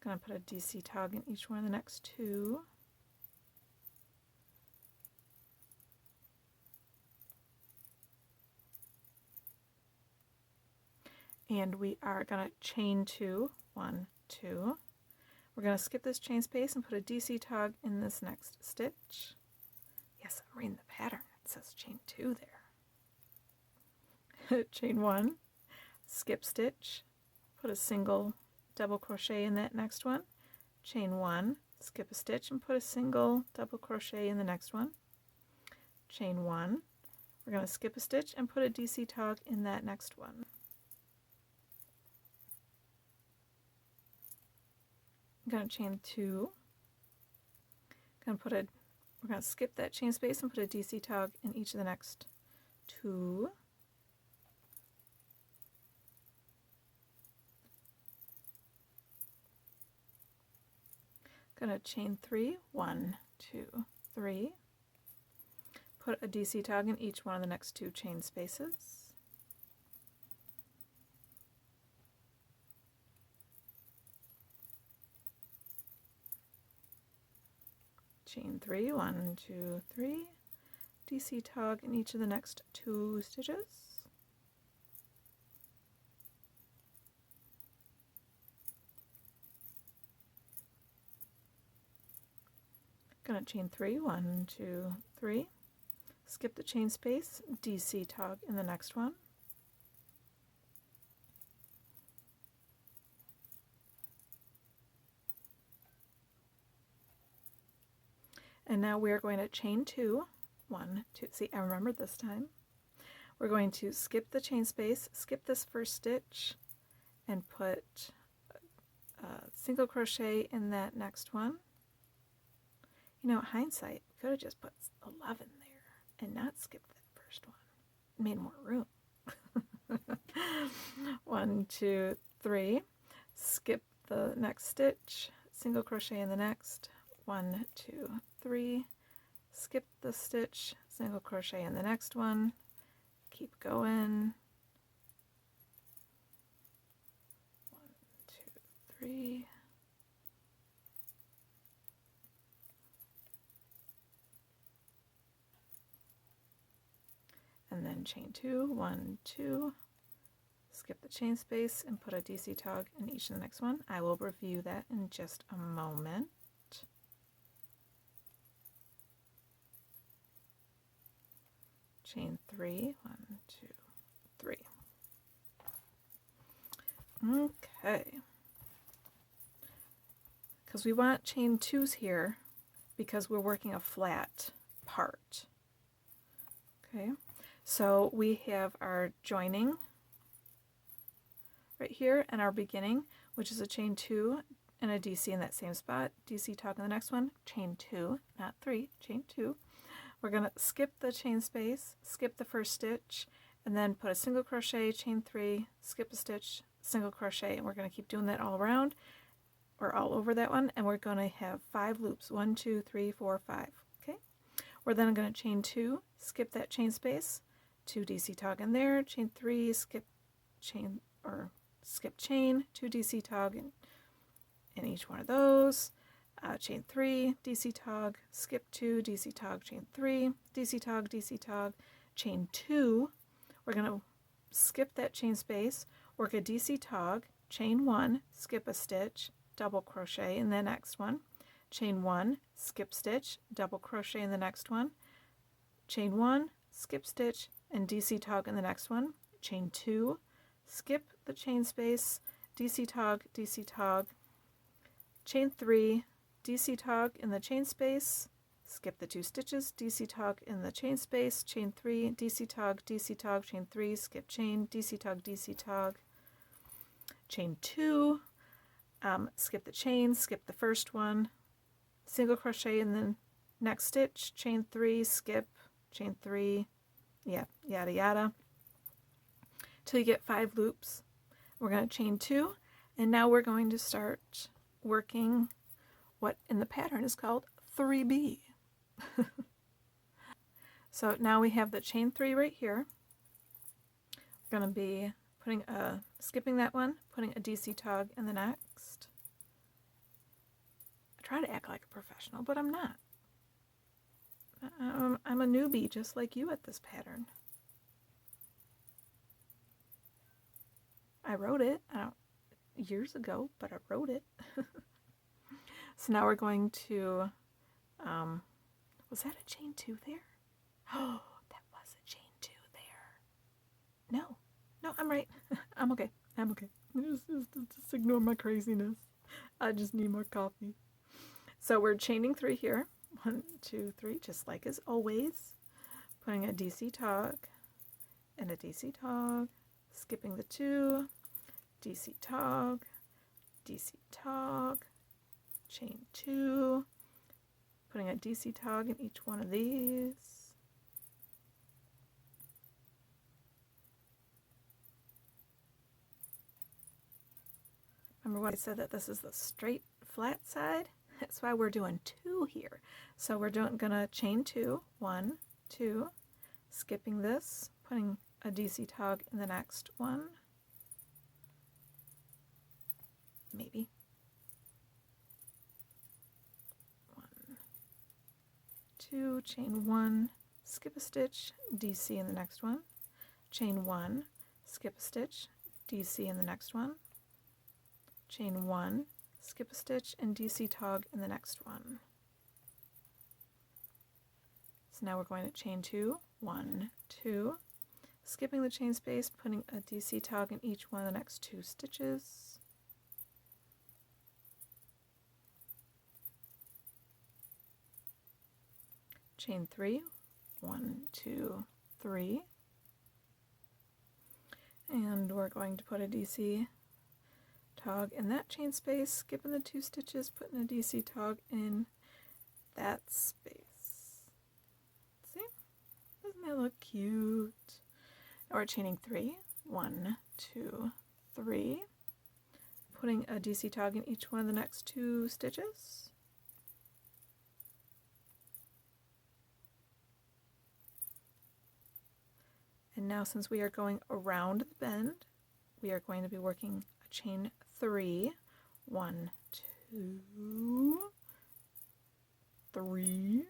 Speaker 1: Going to put a DC tog in each one of the next 2. And we are going to chain 2, 1, 2. We're going to skip this chain space and put a DC tog in this next stitch. Yes, I'm reading the pattern. It says chain 2 there. Chain 1, skip stitch, put a single double crochet in that next one. Chain 1, skip a stitch and put a single double crochet in the next one. Chain 1. We're going to skip a stitch and put a DC tog in that next one. I'm going to chain 2. We're going to skip that chain space and put a DC tog in each of the next 2. Going to chain 3, 1, 2, 3. Put a DC tog in each one of the next 2 chain spaces. Chain 3, 1, 2, 3. DC tog in each of the next 2 stitches. Going to chain 3, 1, 2, 3. Skip the chain space, DC tog in the next one. And now we're going to chain 2, 1, 2. See, I remembered this time. We're going to skip the chain space, skip this first stitch, and put a single crochet in that next one. You know, hindsight, we could have just put 11 there and not skipped that first one. It made more room. 1, 2, 3. Skip the next stitch, single crochet in the next. 1, 2, 3. Skip the stitch, single crochet in the next one. Keep going. 1, 2, 3. And then chain 2, 1, 2. Skip the chain space and put a DC tog in each of the next one. I will review that in just a moment. Chain 3, 1, 2, 3. Okay. Because we want chain 2s here because we're working a flat part. Okay. So we have our joining right here and our beginning, which is a chain 2 and a DC in that same spot. DC tog in the next one, chain 2, not 3, chain 2. We're going to skip the chain space, skip the first stitch, and then put a single crochet, chain 3, skip a stitch, single crochet, and we're going to keep doing that all around or all over that one, and we're going to have 5 loops, 1, 2, 3, 4, 5. Okay. We're then going to chain 2, skip that chain space, 2 DC tog in there, chain 3, skip chain, 2 DC tog in each one of those, chain 3, DC tog, skip 2, DC tog, chain 3, DC tog, chain 2. We're going to skip that chain space, work a DC tog, chain 1, skip a stitch, double crochet in the next one, chain 1, skip stitch, double crochet in the next one, chain 1, skip stitch, and DC tog in the next one, chain 2, skip the chain space, DC tog, chain 3, DC tog in the chain space, skip the 2 stitches, DC tog in the chain space, chain 3, DC tog, chain 3, skip chain, DC tog, chain 2, skip the chain, skip the first one, single crochet in the next stitch, chain 3, skip, chain 3, yeah, yada yada, till you get 5 loops. We're going to chain 2, and now we're going to start working what in the pattern is called 3B. So now we have the chain 3 right here. We're going to be skipping that one, putting a DC tog in the next. I try to act like a professional, but I'm not. I'm a newbie just like you at this pattern. I wrote it years ago, but I wrote it. So now we're going to, was that a chain 2 there? Oh, that was a chain 2 there. No, I'm right. I'm okay. Just ignore my craziness. I just need more coffee. So we're chaining 3 here. 1, 2, 3, just like as always. Putting a DC tog and a DC tog, skipping the 2, DC tog, chain 2, putting a DC tog in each one of these. Remember what I said, that this is the straight flat side? That's why we're doing 2 here. So we're gonna chain 2, 1, 2, skipping this, putting a DC tog in the next one. Maybe. 1, 2, chain 1, skip a stitch, DC in the next one. Chain 1, skip a stitch, DC in the next one. Chain 1, skip a stitch, and DC tog in the next one. So now we're going to chain 2, 1, 2, skipping the chain space, putting a DC tog in each one of the next 2 stitches. Chain 3, 1, 2, 3, and we're going to put a DC tog in that chain space, skipping the 2 stitches, putting a DC tog in that space. See? Doesn't that look cute? Now we're chaining 3, 1, 2, 3, putting a DC tog in each one of the next 2 stitches. And now, since we are going around the bend, we are going to be working a chain 3, 1, 2, 3.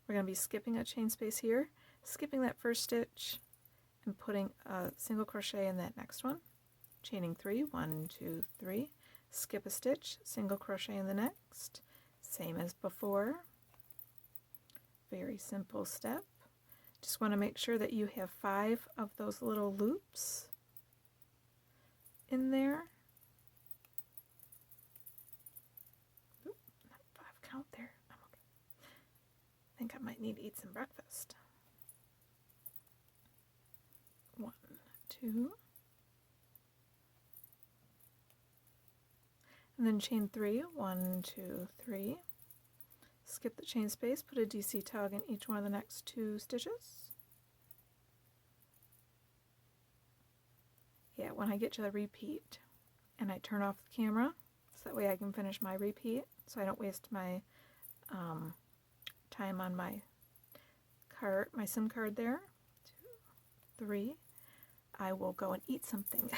Speaker 1: We're going to be skipping a chain space here, skipping that first stitch, and putting a single crochet in that next one. Chaining 3, 1, 2, 3, skip a stitch, single crochet in the next. Same as before. Very simple step. Just want to make sure that you have 5 of those little loops in there. Oop, not 5 count there. I'm okay. I think I might need to eat some breakfast. 1, 2. And then chain 3, 1, 2, 3. Skip the chain space, put a DC tog in each one of the next 2 stitches. Yeah, when I get to the repeat and I turn off the camera, so that way I can finish my repeat, so I don't waste my time on my card, my SIM card there. 2, 3. I will go and eat something.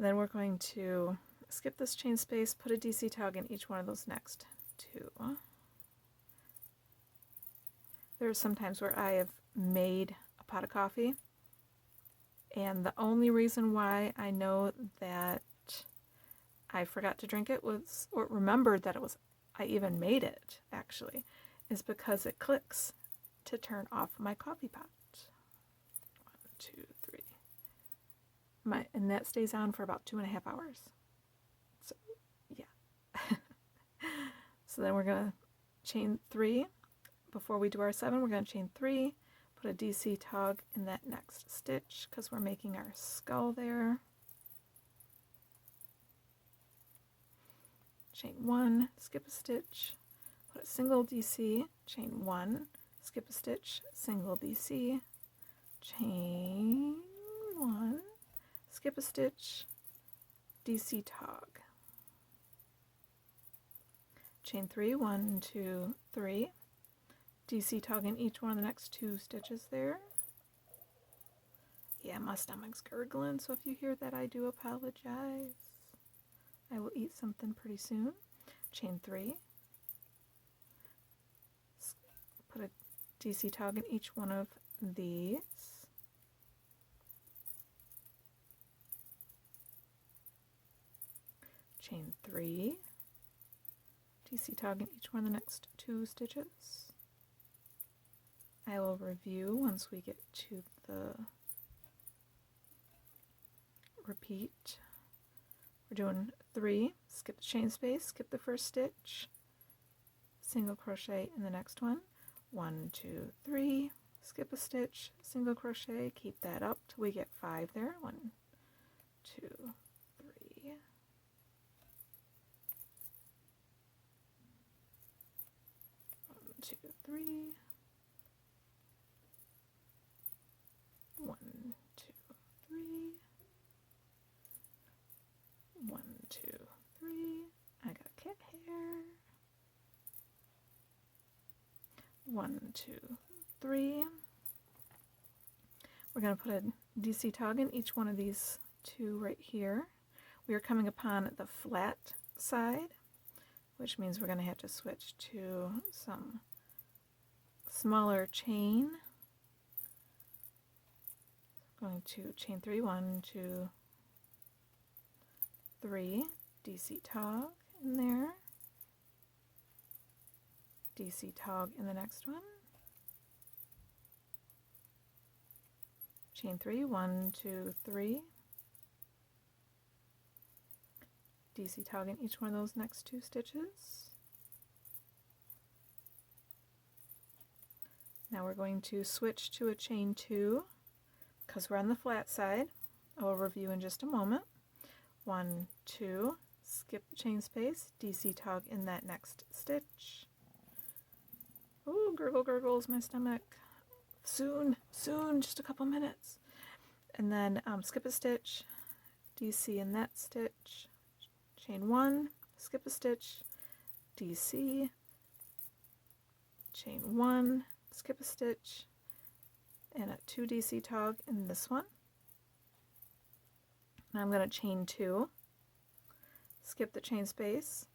Speaker 1: Then we're going to skip this chain space, put a DC tog in each one of those next 2. There are some times where I have made a pot of coffee, and the only reason why I know that I forgot to drink it was, or remembered that it was, I even made it actually, is because it clicks to turn off my coffee pot. 2, 3. And that stays on for about 2.5 hours. So, yeah. So then we're going to chain 3. Before we do our 7, we're going to chain 3, put a DC tog in that next stitch because we're making our skull there. Chain 1, skip a stitch, put a single DC, chain 1, skip a stitch, single DC, chain 1, skip a stitch, DC tog. Chain 3, 1, 2, 3, DC tog in each one of the next 2 stitches there. Yeah, my stomach's gurgling, so if you hear that, I do apologize. I will eat something pretty soon. Chain 3. Put a DC tog in each one of these. Chain 3. DC tog in each one of the next 2 stitches. I will review once we get to the repeat. We're doing 3, skip the chain space, skip the first stitch, single crochet in the next one, 1, 2, 3, skip a stitch, single crochet, keep that up till we get 5 there, 1, 2, 3, 1, 2, 3, 1, 2, 3, 1, 2, 3. I got cat hair. 1, 2, 3. We're going to put a DC tog in each one of these 2 right here. We are coming upon the flat side, which means we're going to have to switch to some smaller chain. Going to chain 3, 1, 2, 3, DC tog in there, DC tog in the next one, chain 3, 1, 2, 3, DC tog in each one of those next 2 stitches. Now we're going to switch to a chain 2 because we're on the flat side. I will review in just a moment. 1, 2, skip the chain space, DC tog in that next stitch. Ooh, gurgle gurgles my stomach. Soon, just a couple minutes. And then skip a stitch, DC in that stitch, chain 1, skip a stitch, DC, chain 1, skip a stitch, and a 2 DC tog in this one. Now I'm going to chain 2, skip the chain space,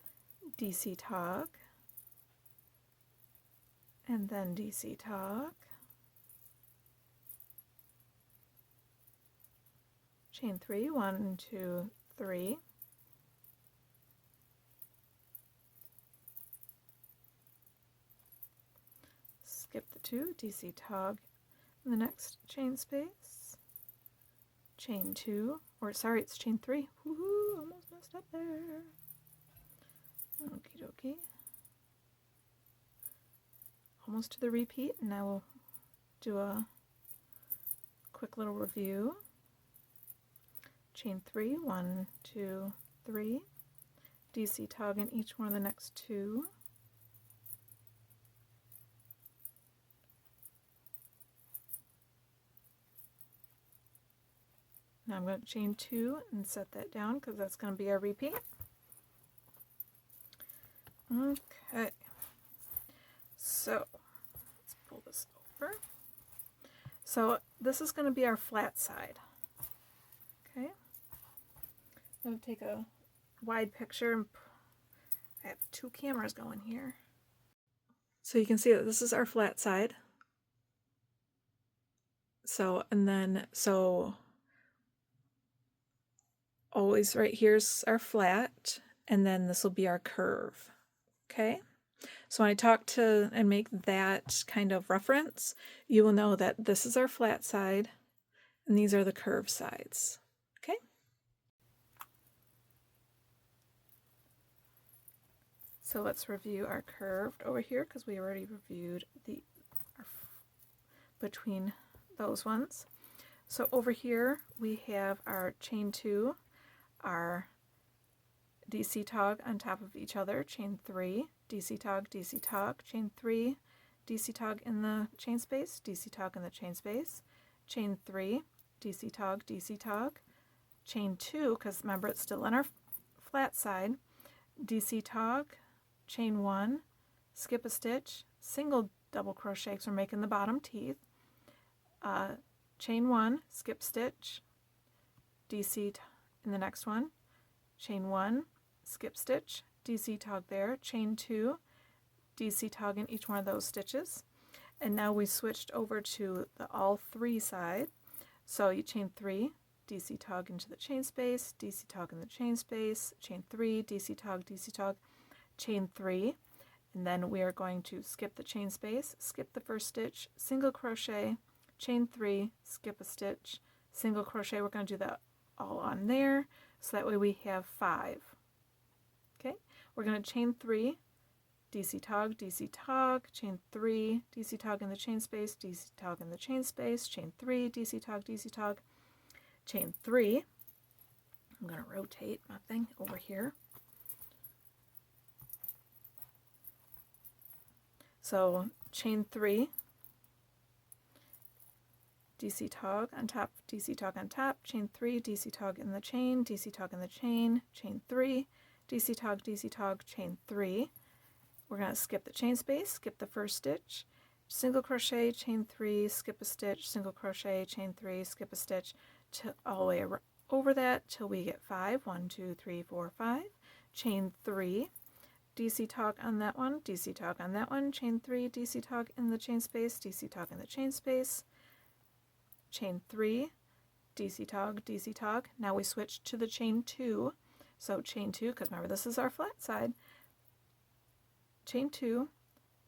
Speaker 1: DC tog, and then DC tog, chain 3, 1, 2, 3, skip the 2, DC tog in the next chain space, chain 2, or sorry, it's chain 3. Woohoo, almost messed up there. Okie dokie. Almost to the repeat, and I will do a quick little review. Chain 3, 1, 2, 3, DC tog in each one of the next 2. Now I'm going to chain 2 and set that down because that's going to be our repeat. Okay, so let's pull this over. So this is going to be our flat side. Okay, I'm going to take a wide picture, and I have 2 cameras going here. So you can see that this is our flat side. So always right here's our flat, and then this will be our curve. Okay, so when I talk to and make that kind of reference, you will know that this is our flat side, And these are the curved sides. Okay. So let's review our curved over here because we already reviewed between those ones. So over here we have our chain 2, our DC tog on top of each other, chain 3, DC tog, chain 3, DC tog in the chain space, DC tog in the chain space, chain 3, DC tog, chain 2, because remember it's still on our flat side, DC tog, chain 1, skip a stitch, single double crochet because we're making the bottom teeth, chain 1, skip stitch, DC in the next one, chain 1, skip stitch, DC tog there, chain 2, DC tog in each one of those stitches. And now we switched over to the all 3 side. So you chain 3, DC tog into the chain space, DC tog in the chain space, chain 3, DC tog, chain 3, and then we are going to skip the chain space, skip the first stitch, single crochet, chain 3, skip a stitch, single crochet. We're going to do that all on there, so that way we have 5. Okay, we're going to chain 3, DC tog, chain 3, DC tog in the chain space, DC tog in the chain space, chain 3, DC tog, chain 3. I'm going to rotate my thing over here. So chain 3, DC tog on top, chain 3, DC tog in the chain, DC tog in the chain, chain 3, DC tog, chain 3. We're going to skip the chain space, skip the first stitch, single crochet, chain 3, skip a stitch, single crochet, chain 3, skip a stitch, all the way over that till we get 5. 1, 2, 3, 4, 5. Chain 3, DC tog on that one, DC tog on that one, chain 3, DC tog in the chain space, DC tog in the chain space, chain 3, DC tog. Now we switch to the chain 2. So chain 2, because remember this is our flat side. Chain 2,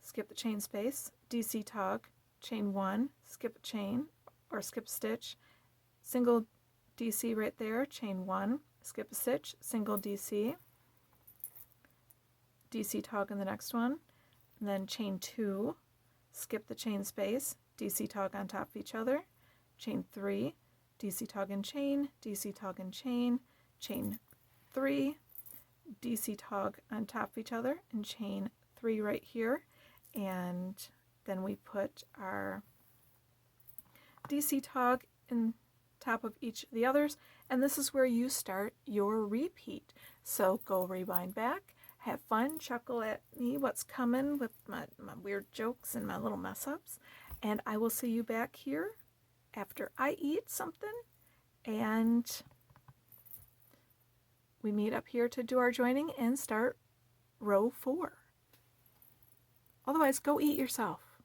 Speaker 1: skip the chain space, DC tog, chain 1, skip a chain or skip a stitch, single DC right there, chain 1, skip a stitch, single DC, DC tog in the next one, and then chain 2, skip the chain space, DC tog on top of each other, chain 3, DC tog and chain, DC tog and chain, chain 3, DC tog on top of each other, and chain 3 right here, and then we put our DC tog in top of each of the others, and this is where you start your repeat. So go rewind back, have fun, chuckle at me what's coming with my weird jokes and my little mess ups, and I will see you back here after I eat something and we meet up here to do our joining and start row 4. Otherwise, go eat yourself.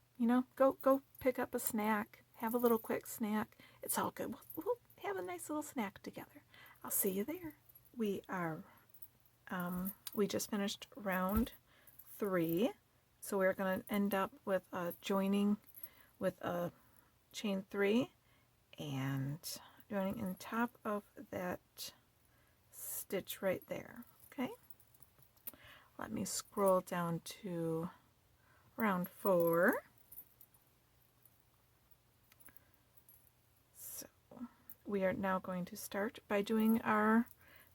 Speaker 1: Go pick up a snack. Have a little quick snack. It's all good. We'll have a nice little snack together. I'll see you there. We just finished round 3. So we're going to end up with a joining with a chain 3 and joining in top of that stitch right there. Okay. Let me scroll down to round 4. So we are now going to start by doing our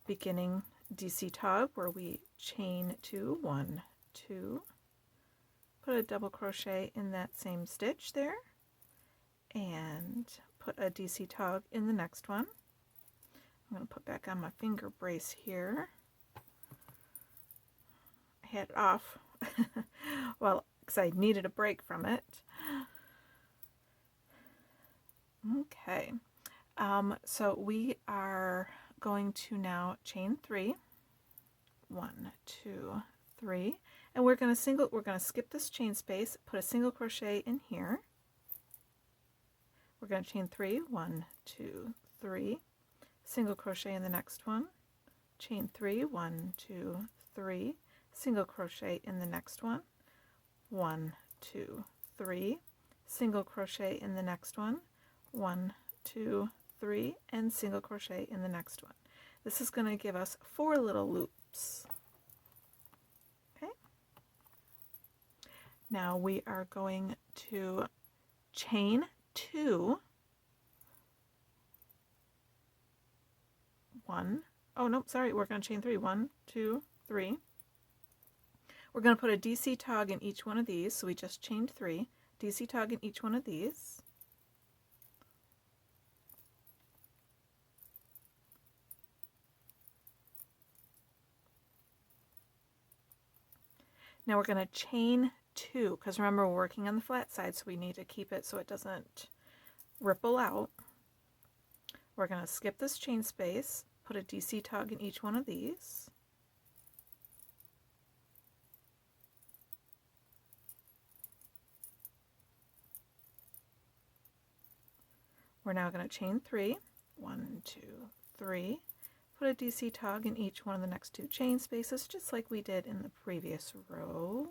Speaker 1: beginning DC tog where we chain 2, 1, 2, put a double crochet in that same stitch there, and put a DC tog in the next one. I'm going to put back on my finger brace here. I had it off, well, because I needed a break from it. Okay, so we are going to now chain 3, 1, 2, 3, and we're going to skip this chain space, put a single crochet in here. We're going to chain 3, 1, 2, 3, single crochet in the next one, chain 3, 1, 2, 3, single crochet in the next one, 1, 2, 3, single crochet in the next one, 1, 2, 3, and single crochet in the next one. This is going to give us 4 little loops. Okay. Now we are going to chain 2, 1, oh no, sorry, we're going to chain 3, 1, 2, 3. We're going to put a DC tog in each one of these, so we just chained 3, DC tog in each one of these. Now we're going to chain 2, because remember we're working on the flat side, so we need to keep it so it doesn't ripple out. We're going to skip this chain space, put a DC tog in each one of these. We're now going to chain 3, 1, 2, 3, put a DC tog in each one of the next 2 chain spaces, just like we did in the previous round.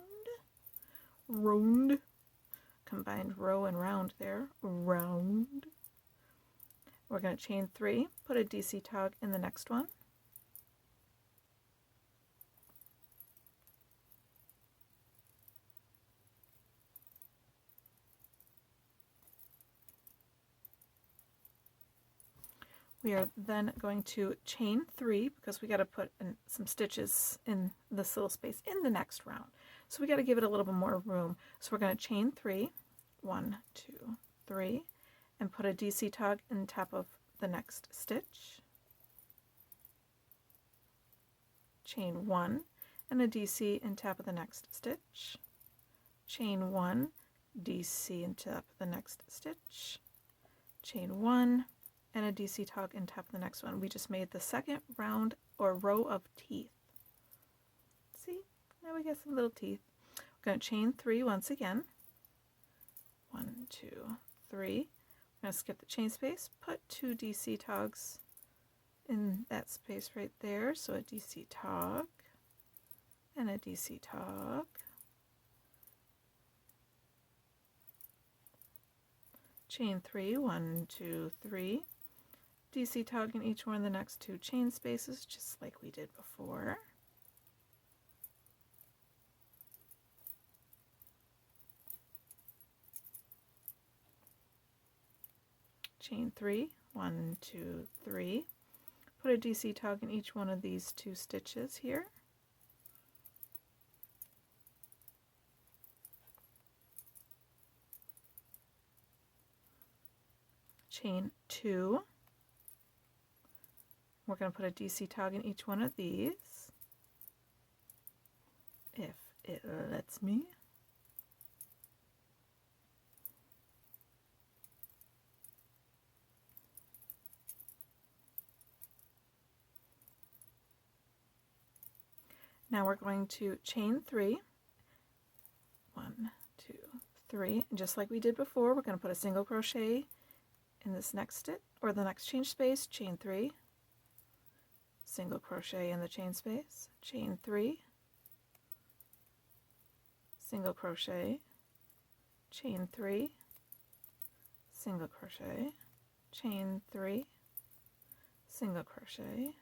Speaker 1: Combined row and round there, round. We're going to chain 3, put a DC tog in the next one. We are then going to chain 3 because we got to put in some stitches in this little space in the next round. So we got to give it a little bit more room. So we're going to chain 3, 1, 2, 3, and put a DC tog in top of the next stitch. Chain 1 and a DC in top of the next stitch. Chain 1, DC in top of the next stitch. Chain 1 and a DC tog in top of the next one. We just made the second round or row of teeth. See, now we got some little teeth. We're going to chain 3 once again. 1, 2, 3. We're going to skip the chain space, put 2 DC togs in that space right there. So a DC tog and a DC tog. Chain 3, 1, 2, 3. DC tog in each one of the next 2 chain spaces, just like we did before. Chain 3, 1, 2, 3. Put a DC tog in each one of these 2 stitches here. Chain 2. We're going to put a DC tog in each one of these, if it lets me. Now we're going to chain 3, 1, 2, 3, and just like we did before, we're going to put a single crochet in this next stitch, or the next chain space, chain 3, single crochet in the chain space, chain 3, single crochet, chain 3, single crochet, chain 3, single crochet,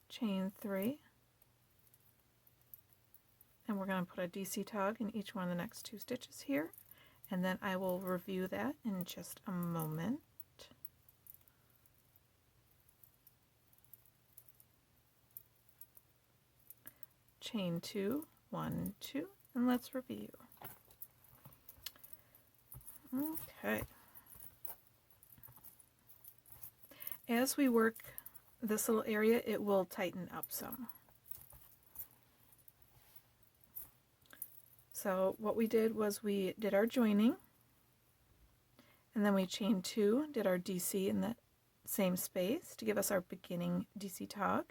Speaker 1: chain 3, and we're going to put a DC tog in each one of the next 2 stitches here, and then I will review that in just a moment. Chain 2, 1, 2, and let's review. Okay. As we work this little area, it will tighten up some. So what we did was we did our joining, and then we chained 2, did our DC in the same space to give us our beginning DC tog.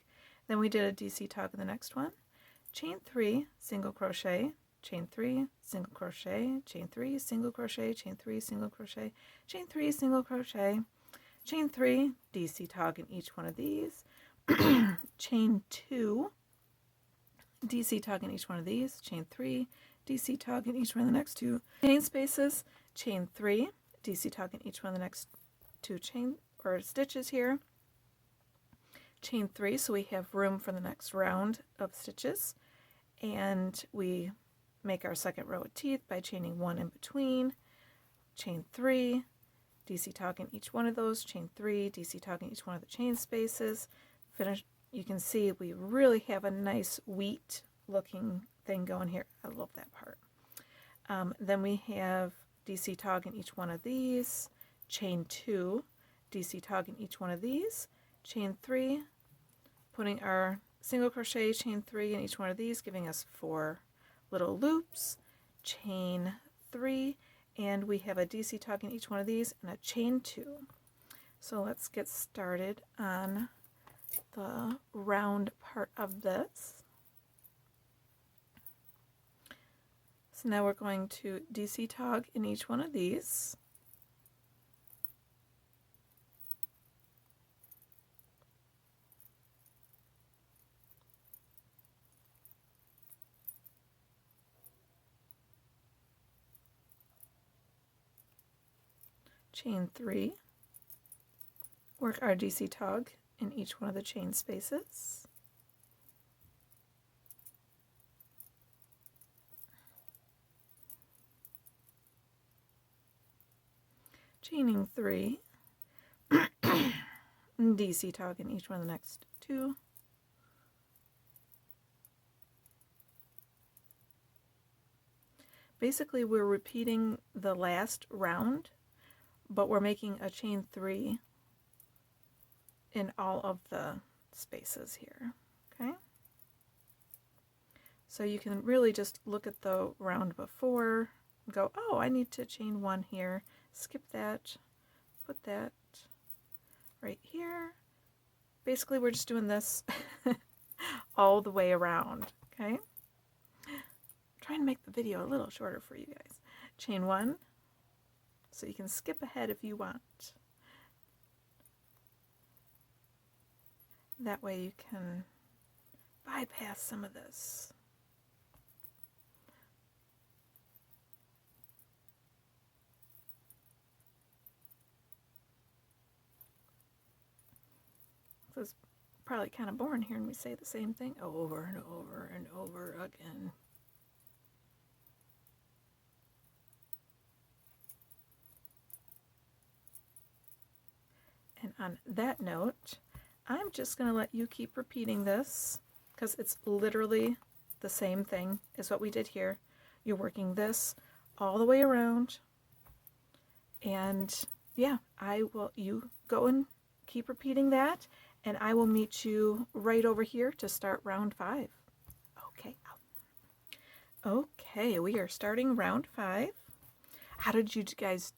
Speaker 1: Then we did a DC tog in the next one. Chain 3, single crochet, chain 3, single crochet, chain 3, single crochet, chain 3, single crochet, chain 3, single crochet, chain 3, DC tog in each one of these, chain 2, DC tog in each one of these, chain 3, DC tog in each one of the next 2 chain spaces, chain 3, DC tog in each one of the next 2 chain or stitches here. Chain 3, so we have room for the next round of stitches, and we make our second row of teeth by chaining 1 in between. Chain 3, DC tog in each one of those, chain 3, DC tog in each one of the chain spaces. Finish. You can see we really have a nice wheat looking thing going here. I love that part. Then we have DC tog in each one of these, chain 2, DC tog in each one of these, chain 3, putting our single crochet, chain 3 in each one of these, giving us 4 little loops, chain 3, and we have a DC tog in each one of these and a chain 2. So let's get started on the round part of this. So now we're going to DC tog in each one of these. Chain 3. Work our DC tog in each one of the chain spaces. Chaining 3, DC tog in each one of the next 2. Basically, we're repeating the last round, but we're making a chain 3 in all of the spaces here, okay? So you can really just look at the round before, go, oh, I need to chain 1 here, skip that, put that right here. Basically, we're just doing this all the way around, okay? I'm trying to make the video a little shorter for you guys. Chain 1, so you can skip ahead if you want. That way you can bypass some of this. So it's probably kind of boring hearing me say the same thing over and over and over again. And on that note, I'm just going to let you keep repeating this because it's literally the same thing as what we did here. You're working this all the way around, and yeah, you go and keep repeating that, and I will meet you right over here to start round 5. Okay, we are starting round 5. How did you guys,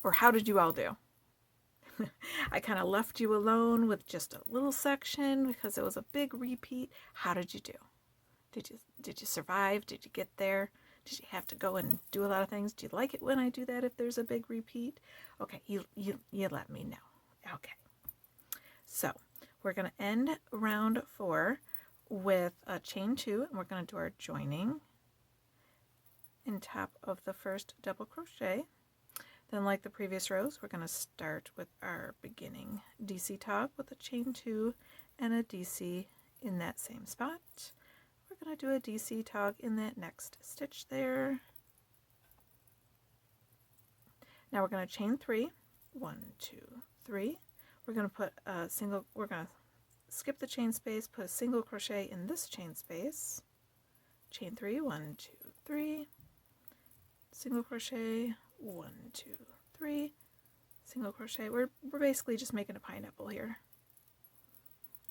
Speaker 1: or how did you all do? I kind of left you alone with just a little section because it was a big repeat. How did you do? Did you survive? Did you get there? Did you have to go and do a lot of things? Do you like it when I do that if there's a big repeat? Okay, you let me know. Okay. So, we're going to end round 4 with a chain 2, and we're going to do our joining in top of the first double crochet. Then, like the previous rows, we're going to start with our beginning DC tog with a chain 2 and a DC in that same spot. We're going to do a DC tog in that next stitch there. Now we're going to chain 3, 1, 2, 3. We're going to put a single, we're going to skip the chain space, put a single crochet in this chain space. Chain 3, 1, 2, 3. Single crochet, 1, 2, 3, single crochet. We're basically just making a pineapple here,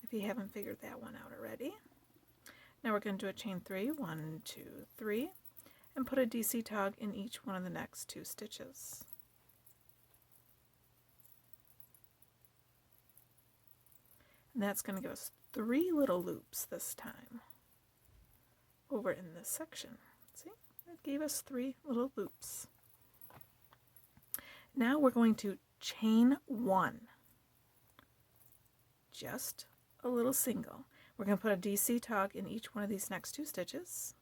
Speaker 1: if you haven't figured that one out already. Now we're going to do a chain 3, 1, 2, 3, and put a DC tog in each one of the next 2 stitches. And that's going to give us 3 little loops this time over in this section. See? It gave us 3 little loops. Now we're going to chain 1, just a little single. We're going to put a DC tog in each one of these next 2 stitches.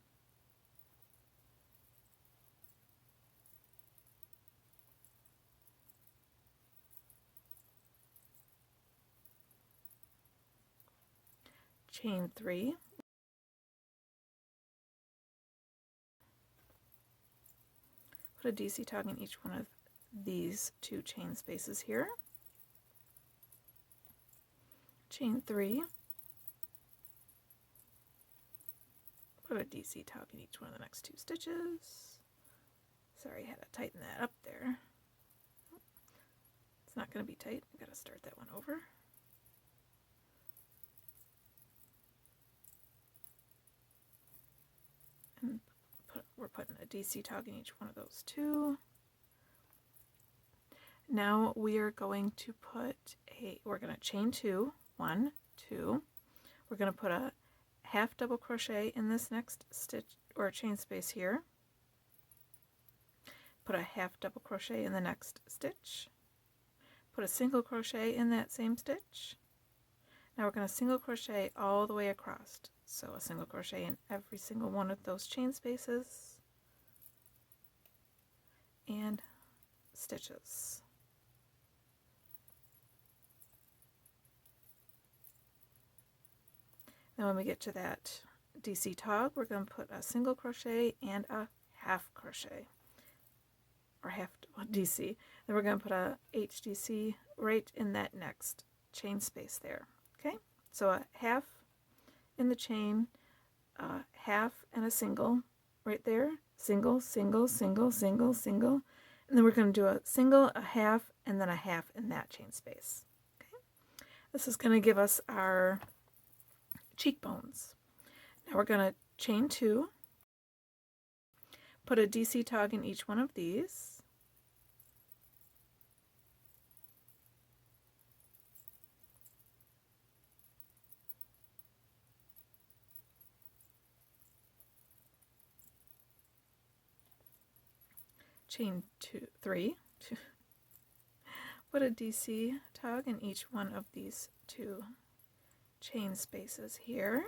Speaker 1: chain 3, put a DC tog in each one of these 2 chain spaces here, chain 3, put a DC tog in each one of the next 2 stitches. Sorry, I had to tighten that up there. It's not going to be tight. I've got to start that one over. And we're putting a DC tog in each one of those 2. Now we are going to we're going to chain 2, 1, 2. We're going to put a half double crochet in this next stitch or chain space here. Put a half double crochet in the next stitch. Put a single crochet in that same stitch. Now we're going to single crochet all the way across. So a single crochet in every single one of those chain spaces and stitches. Then when we get to that DC tog, we're going to put a single crochet and a half crochet, or half DC. Then we're going to put a HDC right in that next chain space there. Okay, so a half in the chain, a half and a single right there, single, single, single, single, single, and then we're going to do a single, a half, and then a half in that chain space. Okay, this is going to give us our cheekbones. Now we're going to chain 2, put a DC tog in each one of these, chain 3, put a DC tog in each one of these 2 chain spaces here,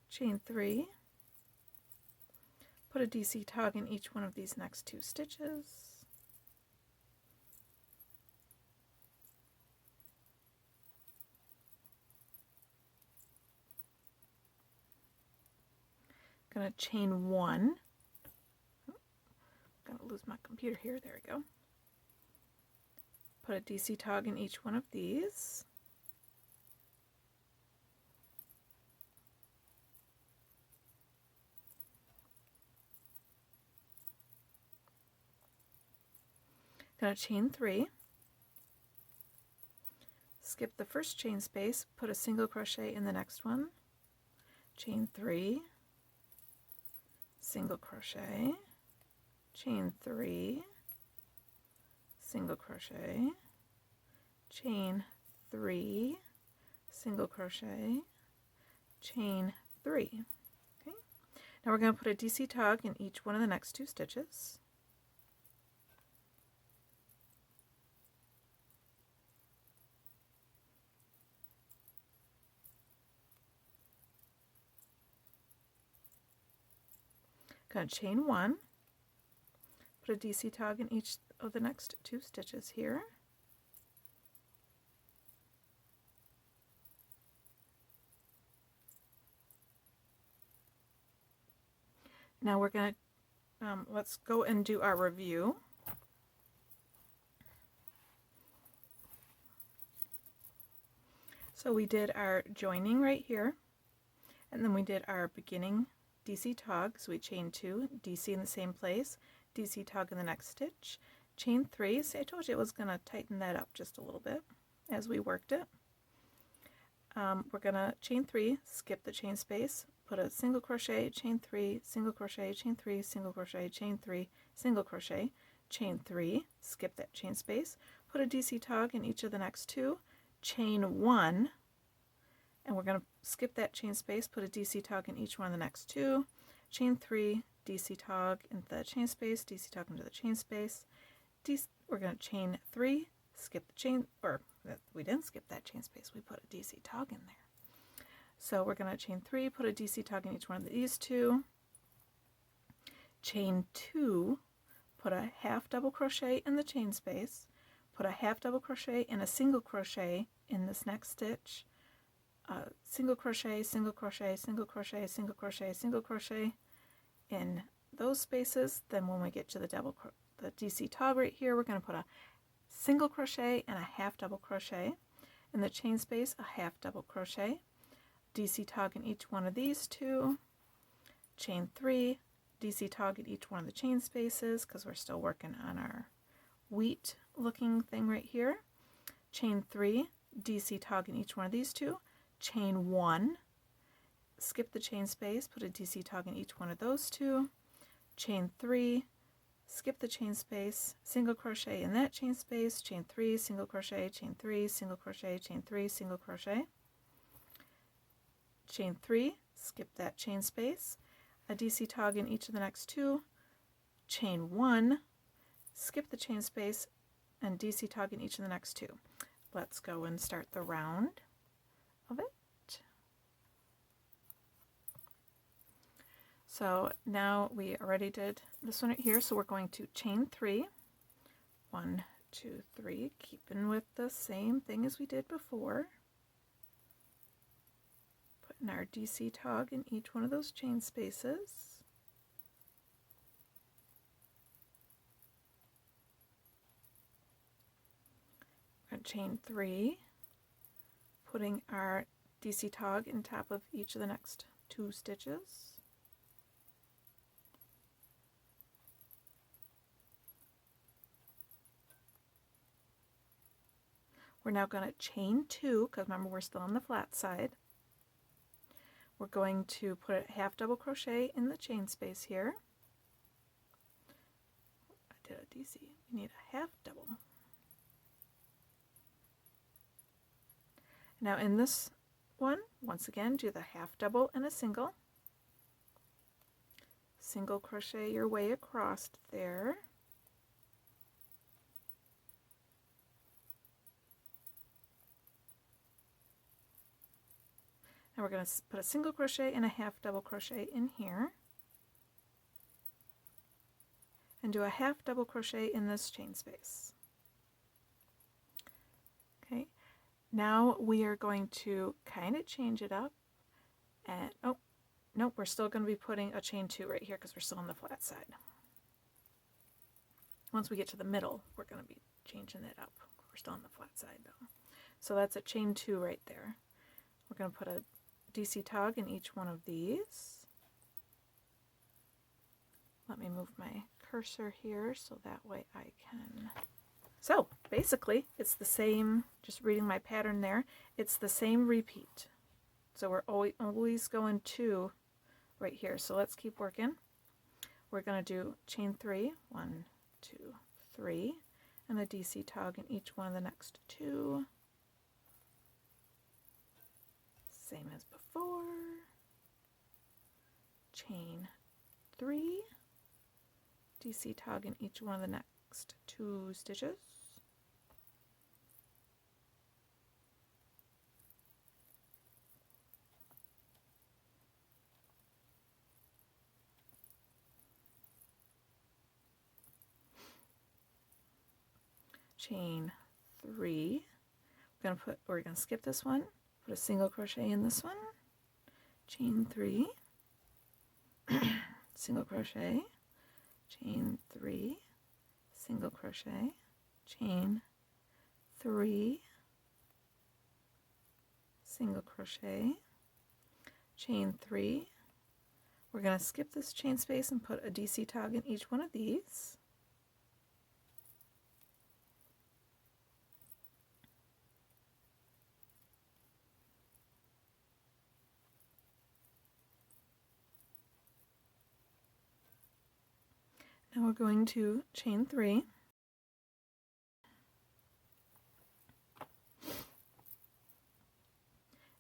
Speaker 1: chain 3, put a DC tog in each one of these next 2 stitches, going to chain 1, going to lose my computer here, there we go. Put a DC tog in each one of these. Going to chain 3. Skip the first chain space, put a single crochet in the next one. Chain 3. Single crochet. Chain 3. Single crochet, chain 3, single crochet, chain 3. Okay. Now we're going to put a DC tog in each one of the next 2 stitches. Going to chain 1. Put a DC tog in each of the next 2 stitches here. Now we're going to, let's go and do our review. So we did our joining right here, and then we did our beginning DC tog. So we chained 2, DC in the same place, DC tog in the next stitch, chain 3. See, I told you it was going to tighten that up just a little bit as we worked it. We're going to chain 3, skip the chain space, put a single crochet, chain 3, single crochet, chain 3, single crochet, chain 3, single crochet, chain 3, skip that chain space, put a DC tog in each of the next 2, chain 1, and we're going to skip that chain space, put a DC tog in each one of the next 2, chain 3, DC tog into the chain space, DC tog into the chain space, we're going to chain 3, skip the chain, or we didn't skip that chain space, we put a DC tog in there. So we're going to chain 3, put a DC tog in each one of these 2, chain 2, put a half double crochet in the chain space, put a half double crochet and a single crochet in this next stitch, single crochet, single crochet, single crochet, single crochet, single crochet in those spaces. Then when we get to the the DC tog right here, we're going to put a single crochet and a half double crochet. In the chain space, a half double crochet, DC tog in each one of these two, chain 3, DC tog in each one of the chain spaces because we're still working on our wheat looking thing right here, chain 3, DC tog in each one of these two, chain 1, skip the chain space, put a DC tog in each one of those two, chain 3, skip the chain space, single crochet in that chain space, chain 3, single crochet, chain 3, single crochet, chain 3, single crochet, chain 3, skip that chain space, a DC tog in each of the next two, chain 1, skip the chain space, and DC tog in each of the next two. Let's go and start the round of it. So now we already did this one right here, so we're going to chain 3, 1, 2, 3, keeping with the same thing as we did before. Putting our DC tog in each one of those chain spaces. And chain 3, putting our DC tog in top of each of the next 2 stitches. We're now going to chain 2, because remember we're still on the flat side. We're going to put a half double crochet in the chain space here. I did a DC. We need a half double. Now in this one, once again, do the half double and a single. Single crochet your way across there. Now we're going to put a single crochet and a half double crochet in here. And do a half double crochet in this chain space. Okay, now we are going to kind of change it up. And, oh, nope, we're still going to be putting a chain 2 right here because we're still on the flat side. Once we get to the middle, we're going to be changing it up. We're still on the flat side though. So that's a chain 2 right there. We're going to put a DC tog in each one of these. Let me move my cursor here so that way I can. So basically it's the same, just reading my pattern there, it's the same repeat. So we're always going 2 right here. So let's keep working. We're going to do chain 3, 1, 2, 3, and a DC tog in each one of the next 2. Same as before. Chain 3, DC tog in each one of the next 2 stitches. Chain 3. We're going to skip this one. Put a single crochet in this one, chain 3, single crochet, chain 3, single crochet, chain 3, single crochet, chain 3. We're going to skip this chain space and put a DC tog in each one of these. Now we're going to chain 3.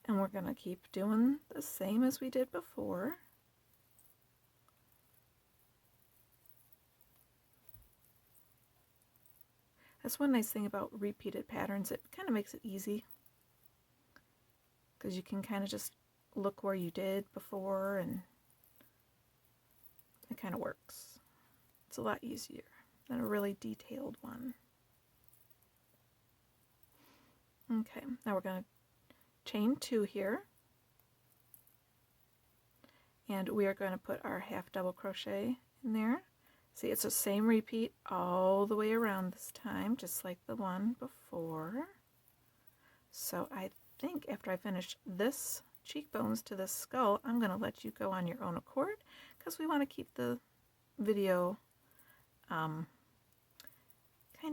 Speaker 1: And we're going to keep doing the same as we did before. That's one nice thing about repeated patterns. It kind of makes it easy because you can kind of just look where you did before and it kind of works. It's a lot easier than a really detailed one. Okay, now we're going to chain 2 here, and we are going to put our half double crochet in there. See, it's the same repeat all the way around this time, just like the one before. So I think after I finish this cheekbones to this skull, I'm going to let you go on your own accord, because we want to keep the video kind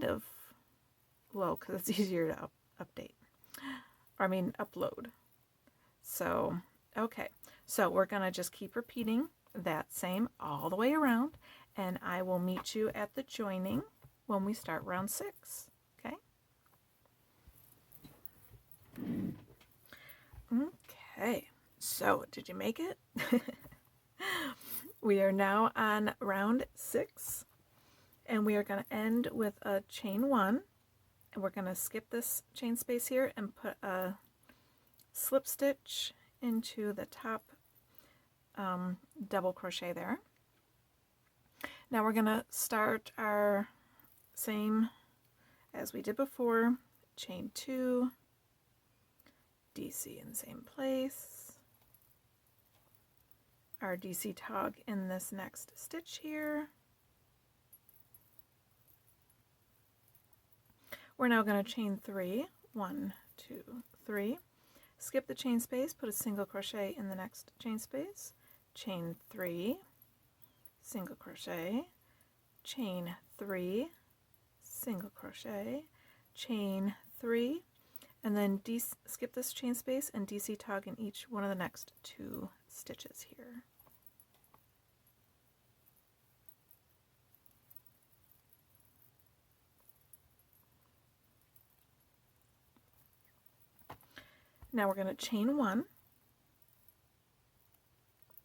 Speaker 1: of low, because it's easier to update. Or I mean upload. So, okay. So we're going to just keep repeating that same all the way around, and I will meet you at the joining when we start round 6. Okay? Okay. So, did you make it? We are now on round 6, and we are going to end with a chain 1, and we're going to skip this chain space here and put a slip stitch into the top double crochet there. Now we're going to start our same as we did before, chain 2, DC in same place, our DC tog in this next stitch here. We're now going to chain 3, 1, 2, 3, skip the chain space, put a single crochet in the next chain space, chain 3, single crochet, chain 3, single crochet, chain 3, and then skip this chain space and DC tog in each one of the next 2 stitches here. Now we're going to chain 1,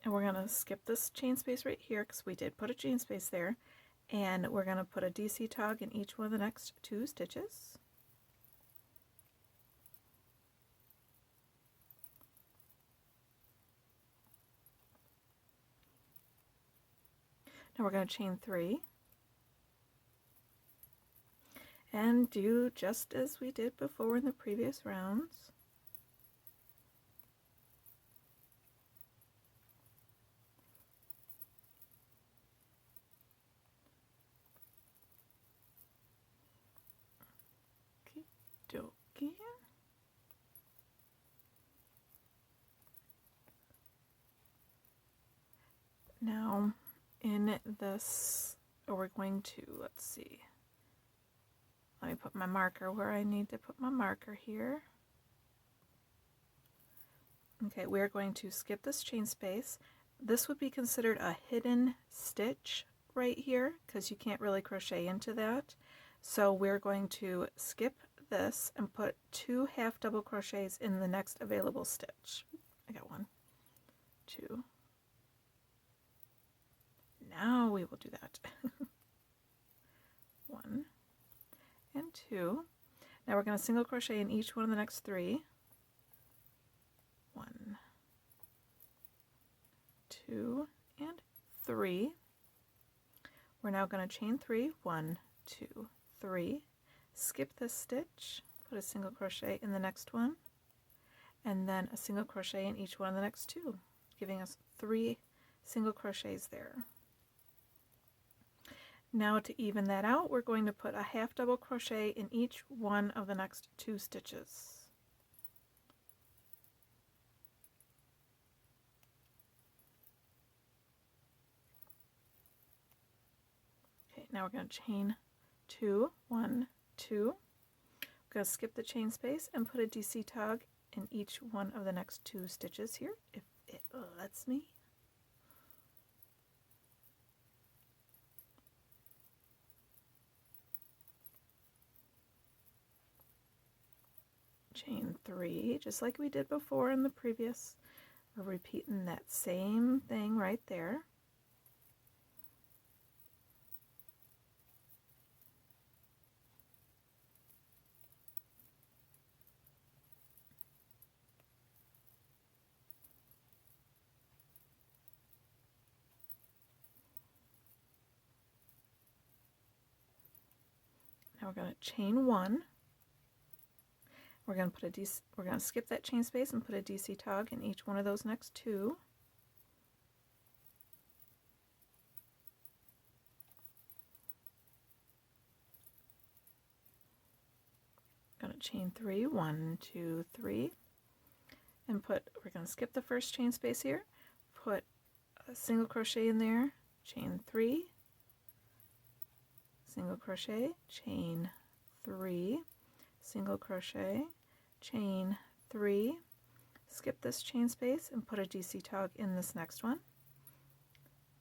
Speaker 1: and we're going to skip this chain space right here because we did put a chain space there, and we're going to put a DC tog in each one of the next 2 stitches. Now we're going to chain 3 and do just as we did before in the previous rounds. Okie-dokie. Now in this, we're going to, let's see, let me put my marker where I need to put my marker here. Okay, we're going to skip this chain space. This would be considered a hidden stitch right here because you can't really crochet into that. So we're going to skip this and put 2 half double crochets in the next available stitch. I got 1, 2. Now we will do that. 1 and 2. Now we're going to single crochet in each one of the next 3. 1, 2, and 3. We're now going to chain 3, 1, 2, 3, skip this stitch, put a single crochet in the next one, and then a single crochet in each one of the next 2, giving us 3 single crochets there. Now to even that out, we're going to put a half double crochet in each one of the next 2 stitches. Okay, now we're going to chain 2, 1, 2. We're going to skip the chain space and put a DC tog in each one of the next 2 stitches here, if it lets me. Chain 3, just like we did before in the previous. We're repeating that same thing right there. Now we're going to chain 1. We're going to skip that chain space and put a DC tog in each one of those next two. Going to chain 3, 1, 2, 3, and we're going to skip the first chain space here, put a single crochet in there, chain 3, single crochet, chain 3, single crochet, chain 3, skip this chain space and put a DC tog in this next one.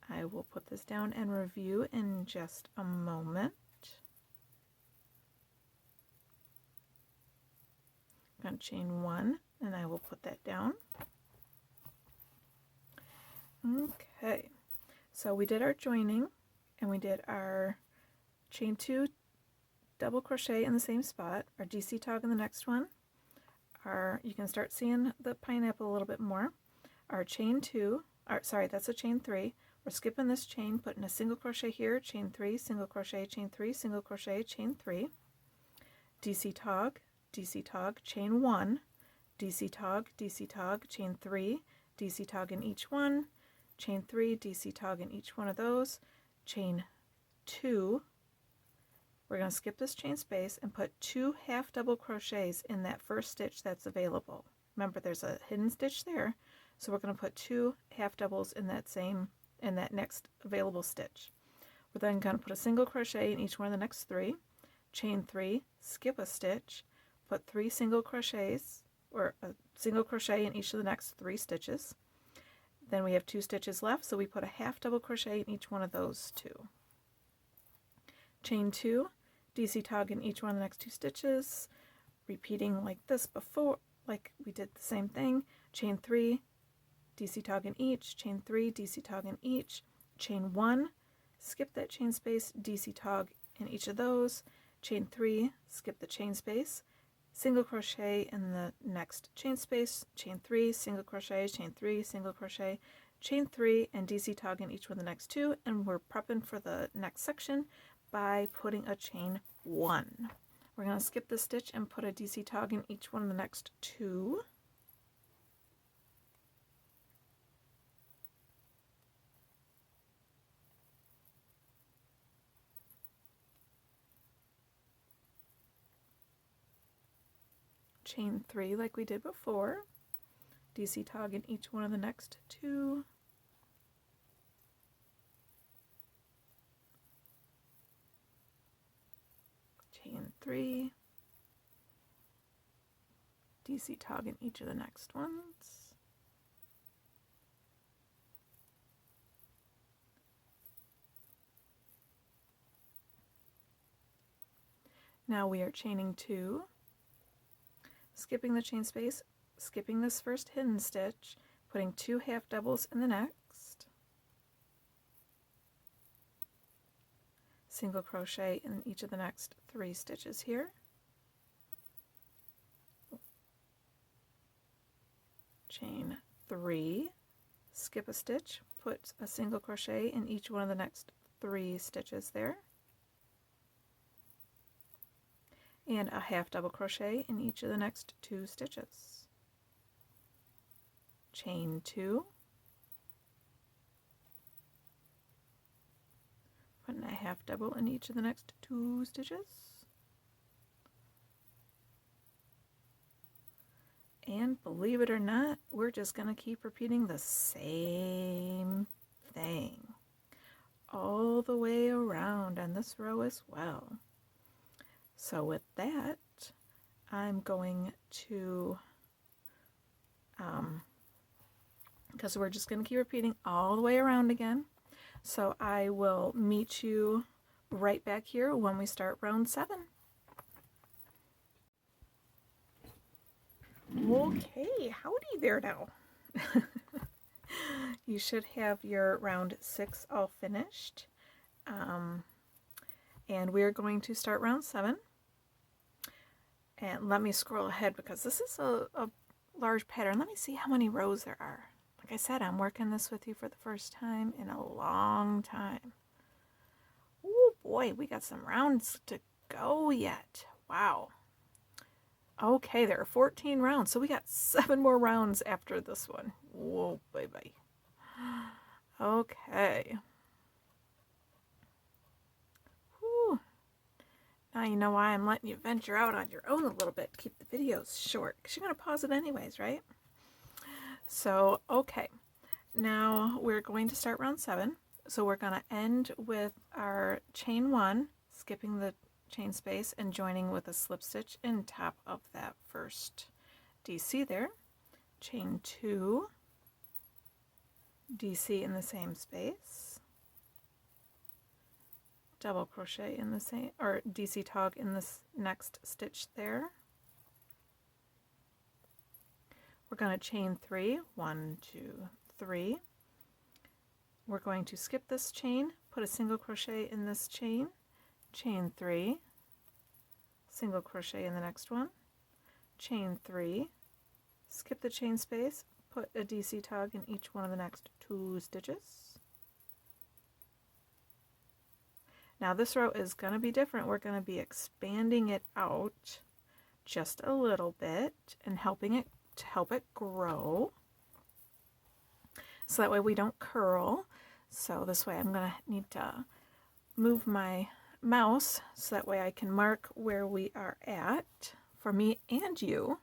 Speaker 1: I will put this down and review in just a moment. I'm going to chain 1 and I will put that down. Okay, so we did our joining and we did our chain 2 double crochet in the same spot, our DC tog in the next one, you can start seeing the pineapple a little bit more, our chain 2, that's a chain 3, we're skipping this chain, putting a single crochet here, chain 3, single crochet, chain 3, single crochet, chain 3, DC tog, chain 1, DC tog, chain 3, DC tog in each one, chain 3, DC tog in each one of those, chain 2, we're going to skip this chain space and put 2 half double crochets in that first stitch that's available. Remember there's a hidden stitch there, so we're going to put 2 half doubles in that next available stitch. We're then going to put a single crochet in each one of the next 3, chain 3, skip a stitch, put 3 single crochets, or a single crochet in each of the next 3 stitches. Then we have 2 stitches left, so we put a half double crochet in each one of those 2. Chain 2, DC tog in each one of the next 2 stitches, repeating like this before, like we did the same thing. Chain 3, DC tog in each, chain 3, DC tog in each, chain 1, skip that chain space, DC tog in each of those, chain 3, skip the chain space, single crochet in the next chain space, chain 3, single crochet, chain 3, single crochet, chain 3, and DC tog in each one of the next 2, and we're prepping for the next section by putting a chain 1. We're going to skip the stitch and put a DC tog in each one of the next 2. Chain 3 like we did before, DC tog in each one of the next 2. Chain 3, DC tog in each of the next ones. Now we are chaining 2, skipping the chain space, skipping this first hidden stitch, putting 2 half doubles in the next, single crochet in each of the next 3 stitches here, chain 3, skip a stitch, put a single crochet in each one of the next 3 stitches there, and a half double crochet in each of the next 2 stitches. Chain 2, putting a half double in each of the next 2 stitches. And believe it or not, we're just going to keep repeating the same thing all the way around on this row as well. So with that, I'm going to, because we're just going to keep repeating all the way around again, so I will meet you right back here when we start round 7. Okay, howdy there now. You should have your round 6 all finished. And we're going to start round 7. And let me scroll ahead because this is a large pattern. Let me see how many rows there are. Like I said, I'm working this with you for the first time in a long time. Oh boy, we got some rounds to go yet. Wow. Okay, there are 14 rounds, so we got 7 more rounds after this one. Whoa, baby. Okay. Whew. Now you know why I'm letting you venture out on your own a little bit. Keep the videos short, because you're going to pause it anyways, right? So, okay. Now we're going to start round 7. So we're going to end with our chain 1, skipping the chain space and joining with a slip stitch in top of that first DC there. Chain 2, DC in the same space, double crochet in the same, or DC tog in this next stitch there. We're going to chain 3, 1, 2, 3. We're going to skip this chain, put a single crochet in this chain, chain 3, single crochet in the next one, chain 3, skip the chain space, put a DC tog in each one of the next 2 stitches. Now this row is going to be different. We're going to be expanding it out just a little bit and helping it to help it grow. So that way we don't curl. So this way I'm going to need to move my mouse so that way I can mark where we are at for me and you.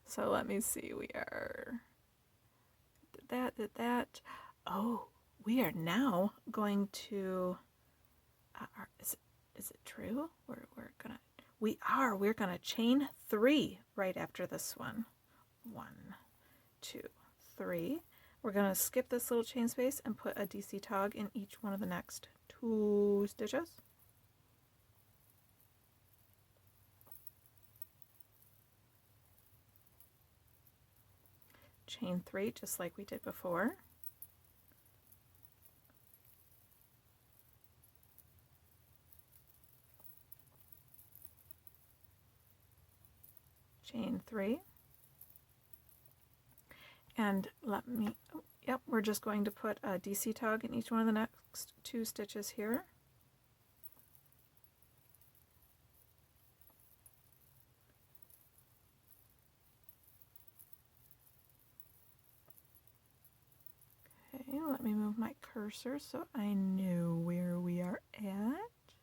Speaker 1: So let me see, we are, did that. Oh, we are now going to, is it true? We're gonna chain 3 right after this one. 1, 2, 3. We're gonna skip this little chain space and put a DC tog in each one of the next 2 stitches. Chain 3 just like we did before. Chain 3. And let me, yep, we're just going to put a DC tog in each one of the next 2 stitches here. Okay, let me move my cursor so I know where we are at.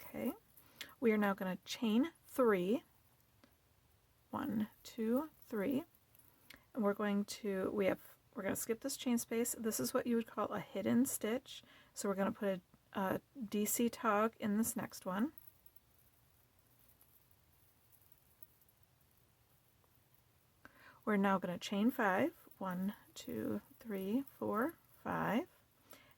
Speaker 1: Okay, we are now going to chain 3. 1, 2, 3. And we're going to skip this chain space. This is what you would call a hidden stitch. So we're going to put a DC tog in this next one. We're now going to chain 5. 1, 2, 3, 4, 5.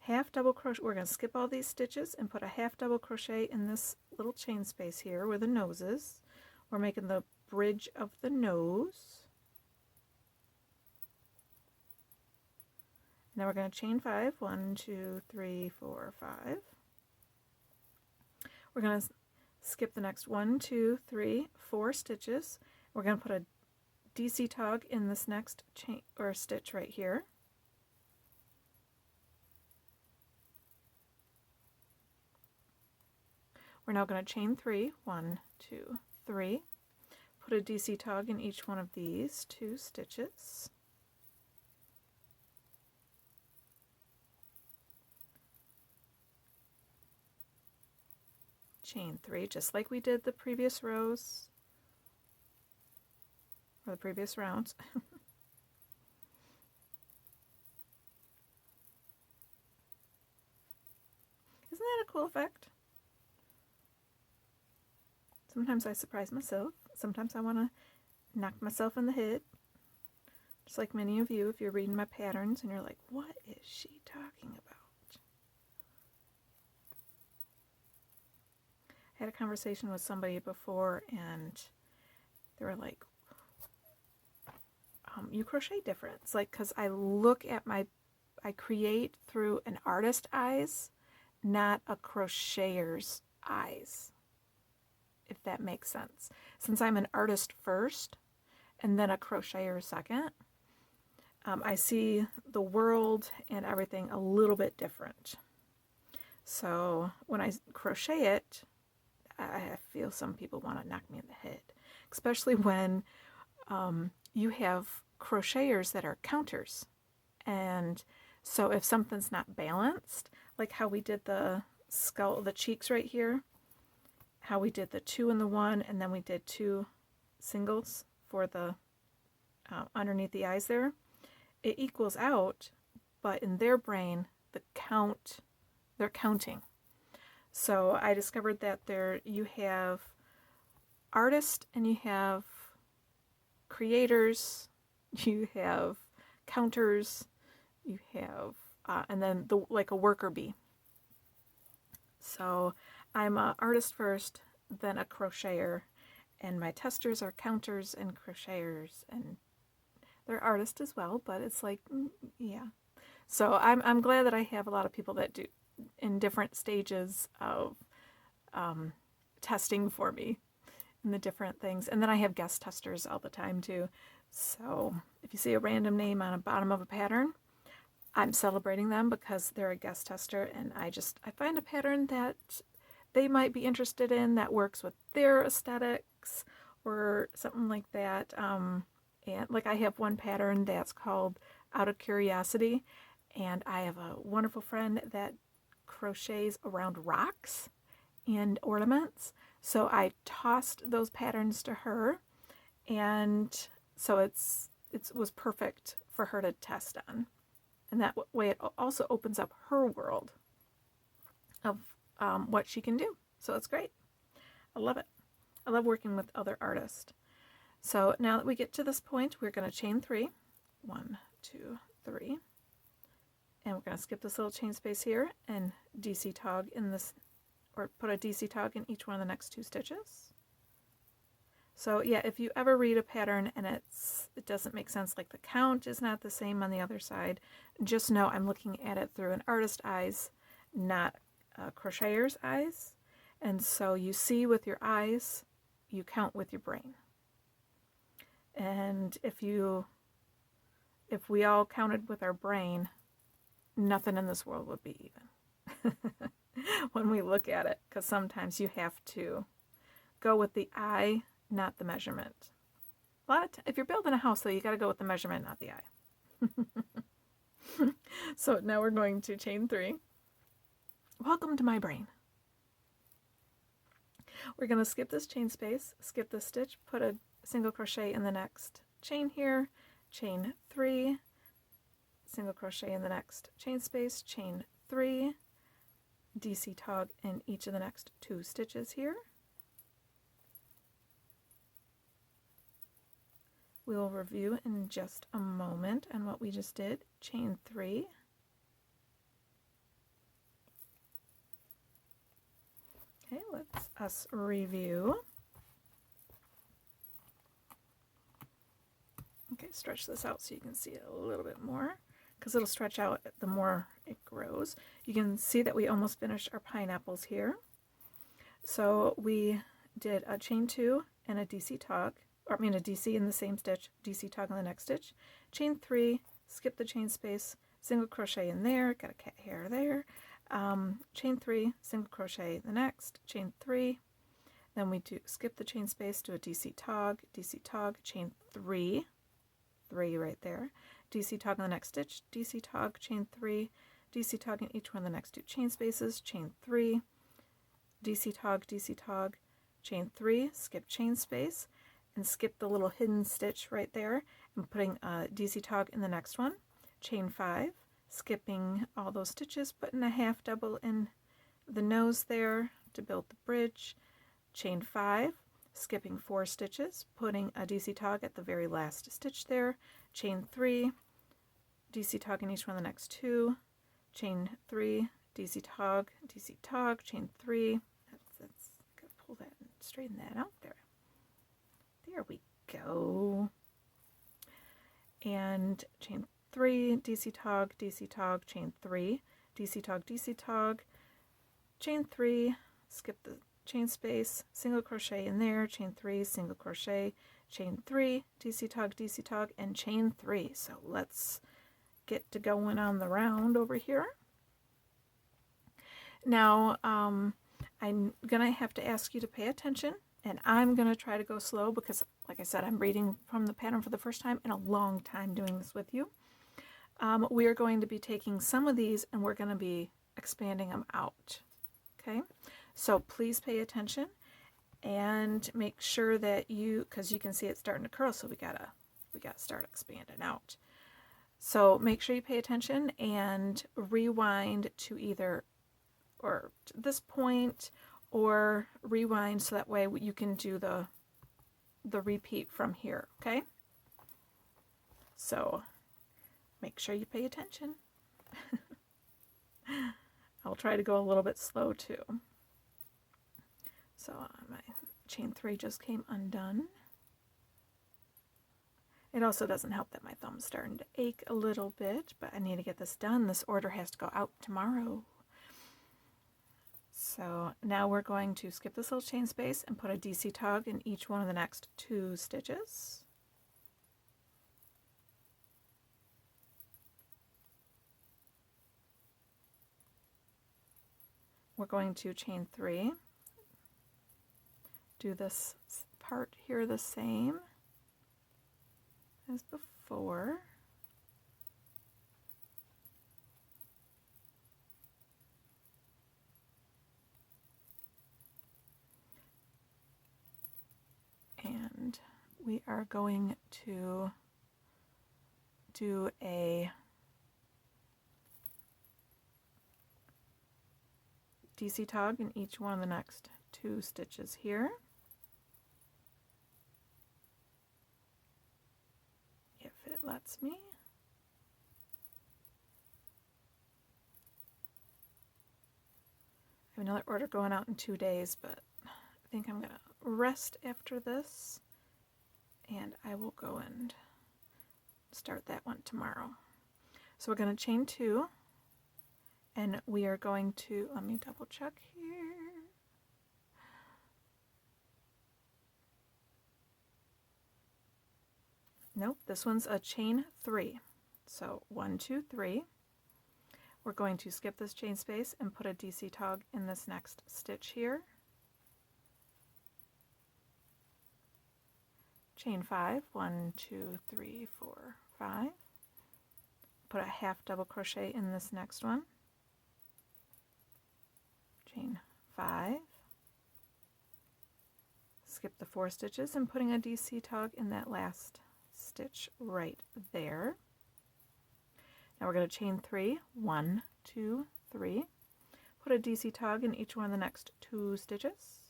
Speaker 1: Half double crochet. We're going to skip all these stitches and put a half double crochet in this little chain space here where the nose is. We're making the bridge of the nose. Now we're going to chain 5. 1, 2, 3, 4, 5. We're going to skip the next 1, 2, 3, 4 stitches. We're going to put a DC tog in this next chain or stitch right here. We're now going to chain 3. 1, 2, 3. Put a DC tog in each one of these 2 stitches. Chain 3, just like we did the previous rows, or the previous rounds. Isn't that a cool effect? Sometimes I surprise myself. Sometimes I want to knock myself in the head. Just like many of you, if you're reading my patterns and you're like, what is she talking about? I had a conversation with somebody before and they were like, you crochet different. It's like, because I look at I create through an artist's eyes, not a crocheter's eyes, if that makes sense. Since I'm an artist first and then a crocheter second, I see the world and everything a little bit different. So when I crochet it, I feel some people want to knock me in the head, especially when you have crocheters that are counters. And so if something's not balanced, like how we did the skull, the cheeks right here, how we did the 2 and the 1, and then we did 2 singles for the underneath the eyes there, it equals out, but in their brain, they're counting. So I discovered that you have artists and you have creators, you have counters, you have, and then like a worker bee. So I'm an artist first, then a crocheter, and my testers are counters and crocheters, and they're artists as well, but it's like, yeah. So I'm glad that I have a lot of people that do in different stages of testing for me in the different things. And then I have guest testers all the time too. So if you see a random name on the bottom of a pattern, I'm celebrating them because they're a guest tester, and I find a pattern that they might be interested in that works with their aesthetics or something like that. And like I have one pattern that's called Out of Curiosity, and I have a wonderful friend that crochets around rocks and ornaments. So I tossed those patterns to her, and so it was perfect for her to test on. And that way it also opens up her world of what she can do. So it's great. I love it. I love working with other artists. So now that we get to this point, we're going to chain 3. 1, 2, 3. And we're going to skip this little chain space here and DC tog in this, or put a DC tog in each one of the next 2 stitches. So yeah, if you ever read a pattern and it doesn't make sense, like the count is not the same on the other side, just know I'm looking at it through an artist's eyes, not a crocheter's eyes. And so you see with your eyes, you count with your brain. And if we all counted with our brain, nothing in this world would be even when we look at it, because sometimes you have to go with the eye, not the measurement. If you're building a house, though, you got to go with the measurement, not the eye. So now we're going to chain 3. Welcome to my brain. We're going to skip this chain space, skip this stitch, put a single crochet in the next chain here, chain 3, single crochet in the next chain space, chain 3, DC tog in each of the next 2 stitches here. We'll review in just a moment on what we just did. Chain 3. Okay, let's us review. Okay, stretch this out so you can see it a little bit more, because it'll stretch out the more it grows. You can see that we almost finished our pineapples here. So we did a chain 2 and a DC tog, or I mean a DC in the same stitch, DC tog in the next stitch, chain 3, skip the chain space, single crochet in there, got a cat hair there, chain 3, single crochet in the next, chain 3, then we do skip the chain space, do a DC tog, chain 3, 3 right there, DC tog in the next stitch, DC tog, chain 3, DC tog in each one of the next 2 chain spaces, chain 3, DC tog, chain 3, skip chain space, and skip the little hidden stitch right there, and putting a DC tog in the next one, chain 5, skipping all those stitches, putting a half double in the nose there to build the bridge, chain 5, skipping 4 stitches, putting a DC tog at the very last stitch there, chain 3, DC tog in each one of the next 2, chain 3, DC tog, chain 3, that's gotta pull that and straighten that out there. There we go. And chain 3, DC tog, chain 3, DC tog, chain 3, skip the chain space, single crochet in there, chain 3, single crochet, chain 3, DC tog, and chain 3. So let's get to going on the round over here. Now, I'm going to have to ask you to pay attention, and I'm going to try to go slow because, like I said, I'm reading from the pattern for the first time in a long time doing this with you. We are going to be taking some of these and we're going to be expanding them out. Okay, so please pay attention and make sure that because you can see it's starting to curl, so we gotta start expanding out. So make sure you pay attention and rewind to either or to this point or rewind so that way you can do the repeat from here, okay? So make sure you pay attention. I'll try to go a little bit slow too. So my chain 3 just came undone. It also doesn't help that my thumb's starting to ache a little bit, but I need to get this done. This order has to go out tomorrow. So now we're going to skip this little chain space and put a DC tog in each one of the next 2 stitches. We're going to chain 3, do this part here the same as before. And we are going to do a DC tog in each one of the next 2 stitches here. If it lets me. I have another order going out in 2 days, but I think I'm going to rest after this, and I will go and start that one tomorrow. So we're going to chain 2, and we are going to, let me double check here. Nope, this one's a chain 3. So 1, 2, 3. We're going to skip this chain space and put a DC tog in this next stitch here. Chain 5, 1, 2, 3, 4, 5. Put a half double crochet in this next one. Chain 5. Skip the 4 stitches and putting a DC tog in that last stitch right there. Now we're going to chain 3, 1, 2, 3. Put a DC tog in each one of the next 2 stitches.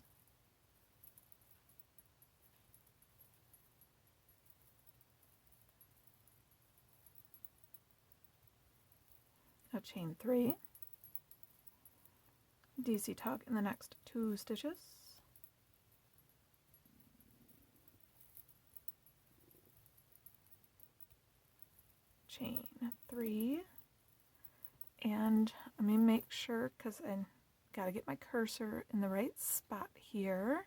Speaker 1: Now chain 3. DC tog in the next 2 stitches. Chain 3, and let me make sure, because I got to get my cursor in the right spot here.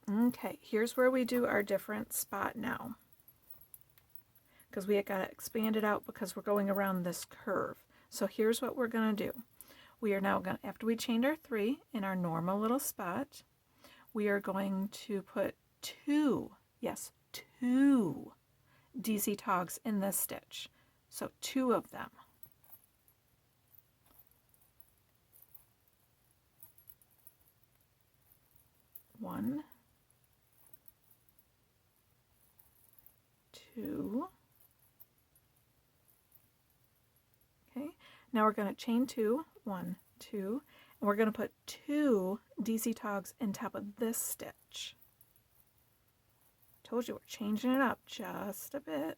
Speaker 1: Okay, here's where we do our different spot now, because we got to expand it out because we're going around this curve. So here's what we're going to do. We are now going to, after we chained our 3 in our normal little spot, we are going to put 2, yes, 2 DC togs in this stitch. So 2 of them. One, 2. Okay, now we're going to chain 2, 1, 2, and we're going to put 2 DC togs on top of this stitch. Told you we're changing it up just a bit.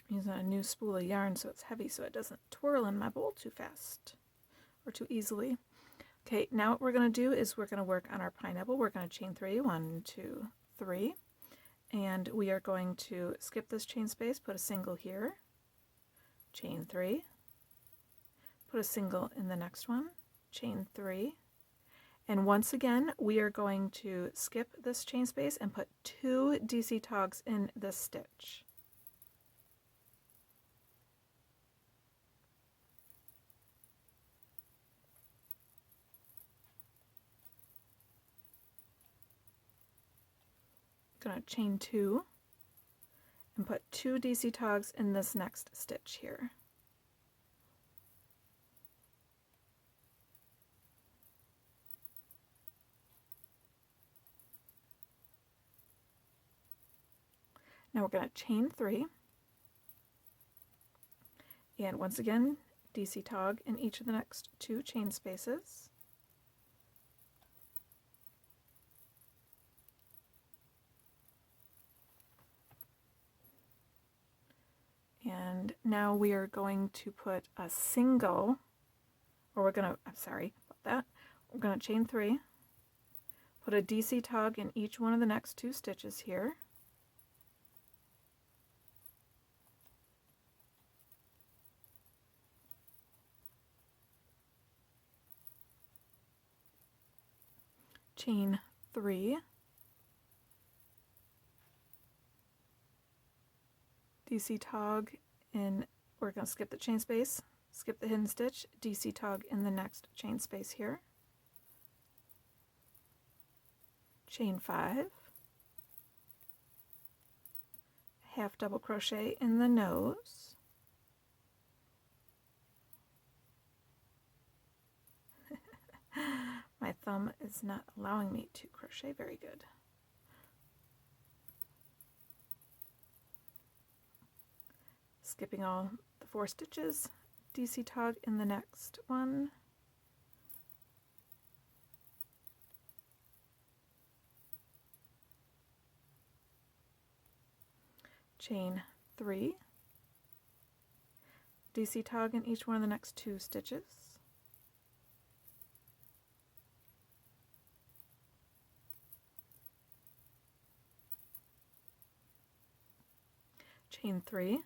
Speaker 1: I'm using a new spool of yarn so it's heavy so it doesn't twirl in my bowl too fast or too easily. Okay, now what we're going to do is we're going to work on our pineapple. We're going to chain 3, 1, 2, 3, and we are going to skip this chain space, put a single here, chain 3, put a single in the next one, chain 3, And once again, we are going to skip this chain space and put 2 DC togs in this stitch. Going to chain 2 and put 2 DC togs in this next stitch here. Now we're going to chain 3, and once again DC tog in each of the next 2 chain spaces. And now we are going to put a single, or we're going to, I'm sorry about that, we're going to chain 3, put a DC tog in each one of the next 2 stitches here. Chain 3, DC tog in, we're going to skip the chain space, skip the hidden stitch, DC tog in the next chain space here. Chain 5, half double crochet in the nose, my thumb is not allowing me to crochet very good. Skipping all the 4 stitches, DC tog in the next one, chain 3, DC tog in each one of the next 2 stitches, chain 3,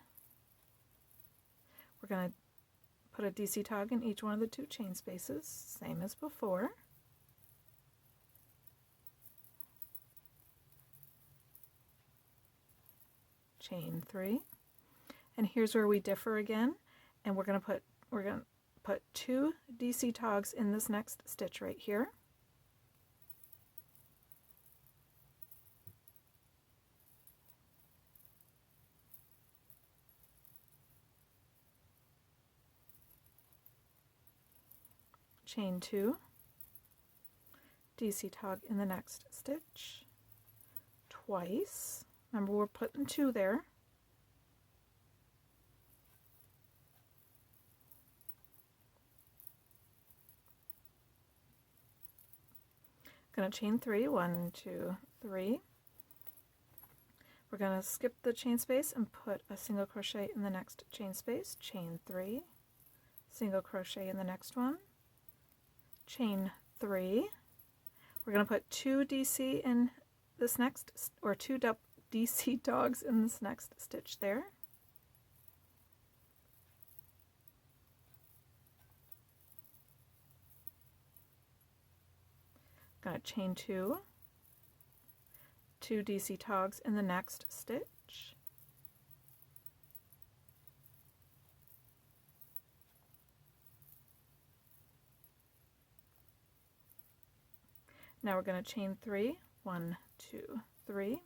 Speaker 1: we're going to put a DC tog in each one of the 2 chain spaces, same as before. Chain 3, and here's where we differ again, and we're going to put 2 DC togs in this next stitch right here. Chain 2, DC tog in the next stitch twice. Remember, we're putting 2 there. Going to chain 3, 1, 2, 3. We're going to skip the chain space and put a single crochet in the next chain space, chain 3, single crochet in the next one, chain 3. We're going to put 2 DC in this next, or 2 DC togs in this next stitch there. Going to chain 2, 2 DC togs in the next stitch. Now we're going to chain 3, 1, 2, 3.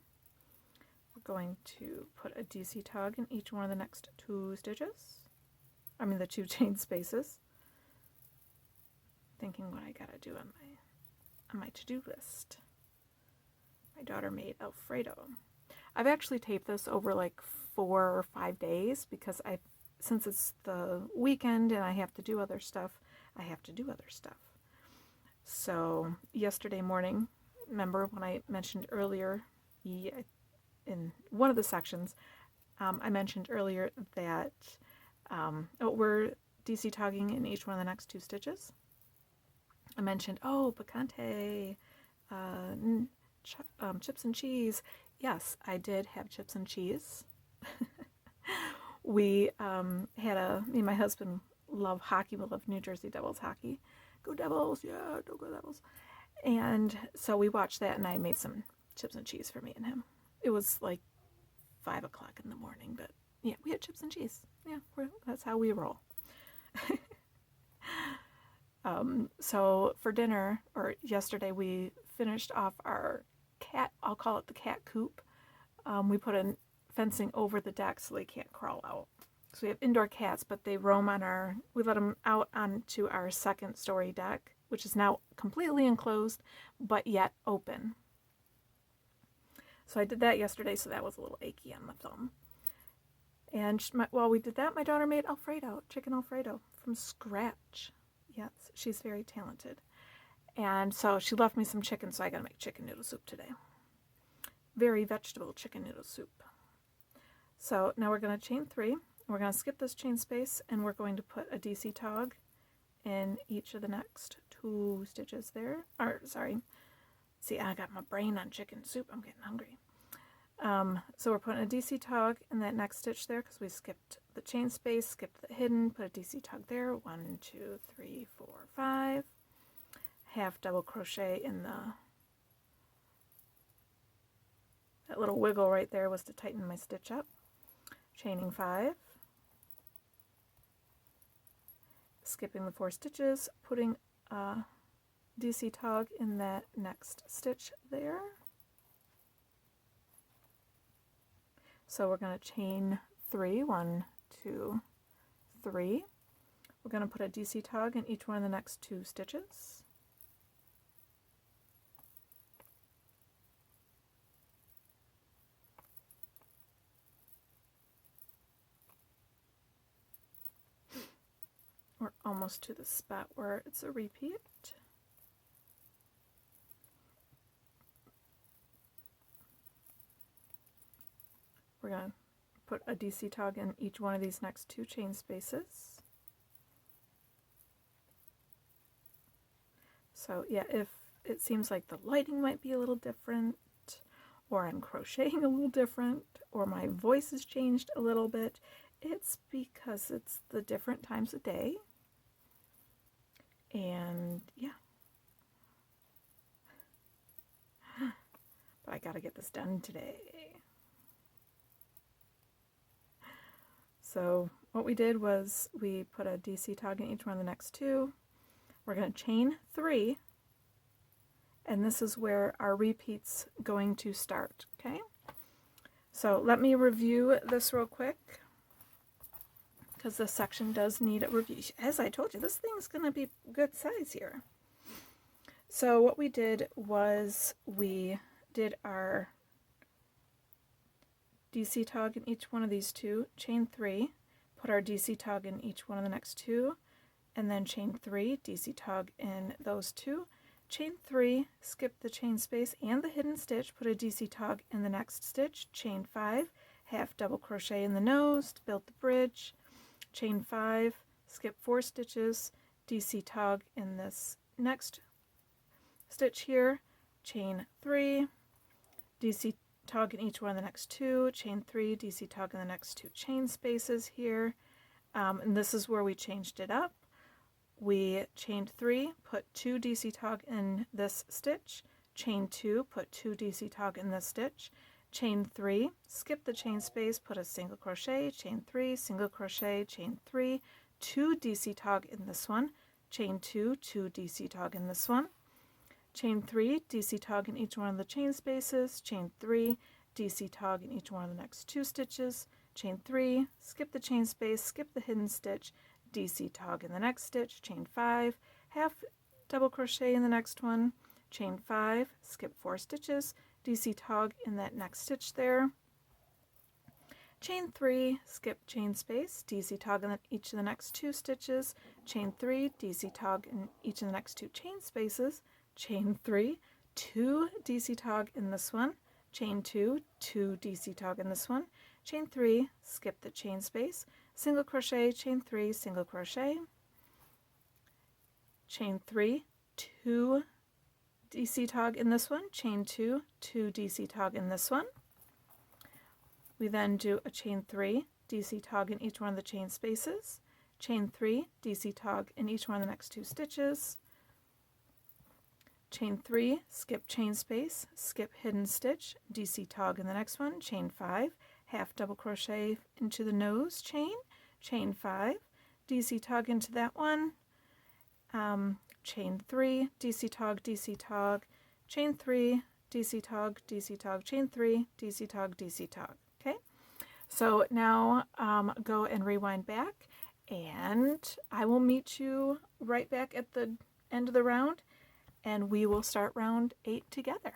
Speaker 1: We're going to put a DC tog in each one of the next 2 stitches. I mean the 2 chain spaces. Thinking what I gotta do on my to-do list. My daughter made Alfredo. I've actually taped this over like 4 or 5 days because since it's the weekend and I have to do other stuff, I have to do other stuff. So yesterday morning, remember when I mentioned earlier in one of the sections, I mentioned earlier that we're DC togging in each one of the next 2 stitches. I mentioned, oh, picante, chips and cheese. Yes, I did have chips and cheese. We had me and my husband love hockey. We love New Jersey Devils hockey. Go Devils, yeah, go Devils. And so we watched that, and I made some chips and cheese for me and him. It was like 5 o'clock in the morning, but yeah, we had chips and cheese. Yeah, that's how we roll. So for dinner, or yesterday, we finished off our cat, I'll call it the cat coop. We put in fencing over the deck so they can't crawl out. So we have indoor cats, but they roam on we let them out onto our second story deck, which is now completely enclosed, but yet open. So I did that yesterday, so that was a little achy on the thumb. And while we did that, my daughter made Alfredo, chicken Alfredo, from scratch. Yes, she's very talented. And so she left me some chicken, so I gotta make chicken noodle soup today. Very vegetable chicken noodle soup. So now we're gonna chain 3. We're gonna skip this chain space, and we're going to put a DC tog in each of the next 2 stitches there. Or, sorry. See, I got my brain on chicken soup. I'm getting hungry. So we're putting a DC tog in that next stitch there because we skipped the chain space, skipped the hidden, put a DC tog there. 1, 2, 3, 4, 5. Half double crochet in that little wiggle right there was to tighten my stitch up. Chaining 5. Skipping the 4 stitches, putting a DC tog in that next stitch there. So we're going to chain 3, 1, 2, 3. We're going to put a DC tog in each one of the next 2 stitches. We're almost to the spot where it's a repeat. We're going to put a DC tog in each one of these next 2 chain spaces. So yeah, if it seems like the lighting might be a little different, or I'm crocheting a little different, or my voice has changed a little bit, it's because it's the different times of day. And yeah. But I gotta get this done today. So what we did was we put a DC tog in each one of the next 2. We're going to chain 3, and this is where our repeat's going to start, okay? So let me review this real quick, because this section does need a review. As I told you, this thing's going to be good size here. So what we did was we did our DC tog in each one of these 2, chain 3, put our DC tog in each one of the next 2, and then chain 3, DC tog in those 2, chain 3, skip the chain space and the hidden stitch, put a DC tog in the next stitch, chain 5, half double crochet in the nose to build the bridge, chain 5, skip 4 stitches, DC tog in this next stitch here, chain 3, DC tog in each one of the next 2, chain 3, DC tog in the next 2 chain spaces here, and this is where we changed it up. We chained 3, put 2 DC tog in this stitch, chain 2, put 2 DC tog in this stitch, chain 3, skip the chain space, put a single crochet, chain 3, single crochet, chain 3, 2 DC tog in this one, chain 2, 2 DC tog in this one, chain 3, DC tog in each one of the chain spaces, chain 3, DC tog in each one of the next 2 stitches, chain 3, skip the chain space, skip the hidden stitch, DC tog in the next stitch, chain 5, half double crochet in the next one, chain 5, skip 4 stitches, DC tog in that next stitch there, chain 3, skip chain space, DC tog in each of the next 2 stitches, chain 3, DC tog in each of the next 2 chain spaces, chain 3, 2 DC tog in this one, chain 2, 2 DC tog in this one, chain 3, skip the chain space, single crochet, chain 3, single crochet, chain 3, 2 DC tog in this one, chain 2, 2 DC tog in this one. We then do a chain 3, DC tog in each one of the chain spaces, chain 3, DC tog in each one of the next 2 stitches, chain 3, skip chain space, skip hidden stitch, DC tog in the next one, chain 5, half double crochet into the nose, chain 5, DC tog into that one, chain 3, DC tog, chain 3, DC tog, chain 3, DC tog. Okay, so now go and rewind back, and I will meet you right back at the end of the round, and we will start round 8 together.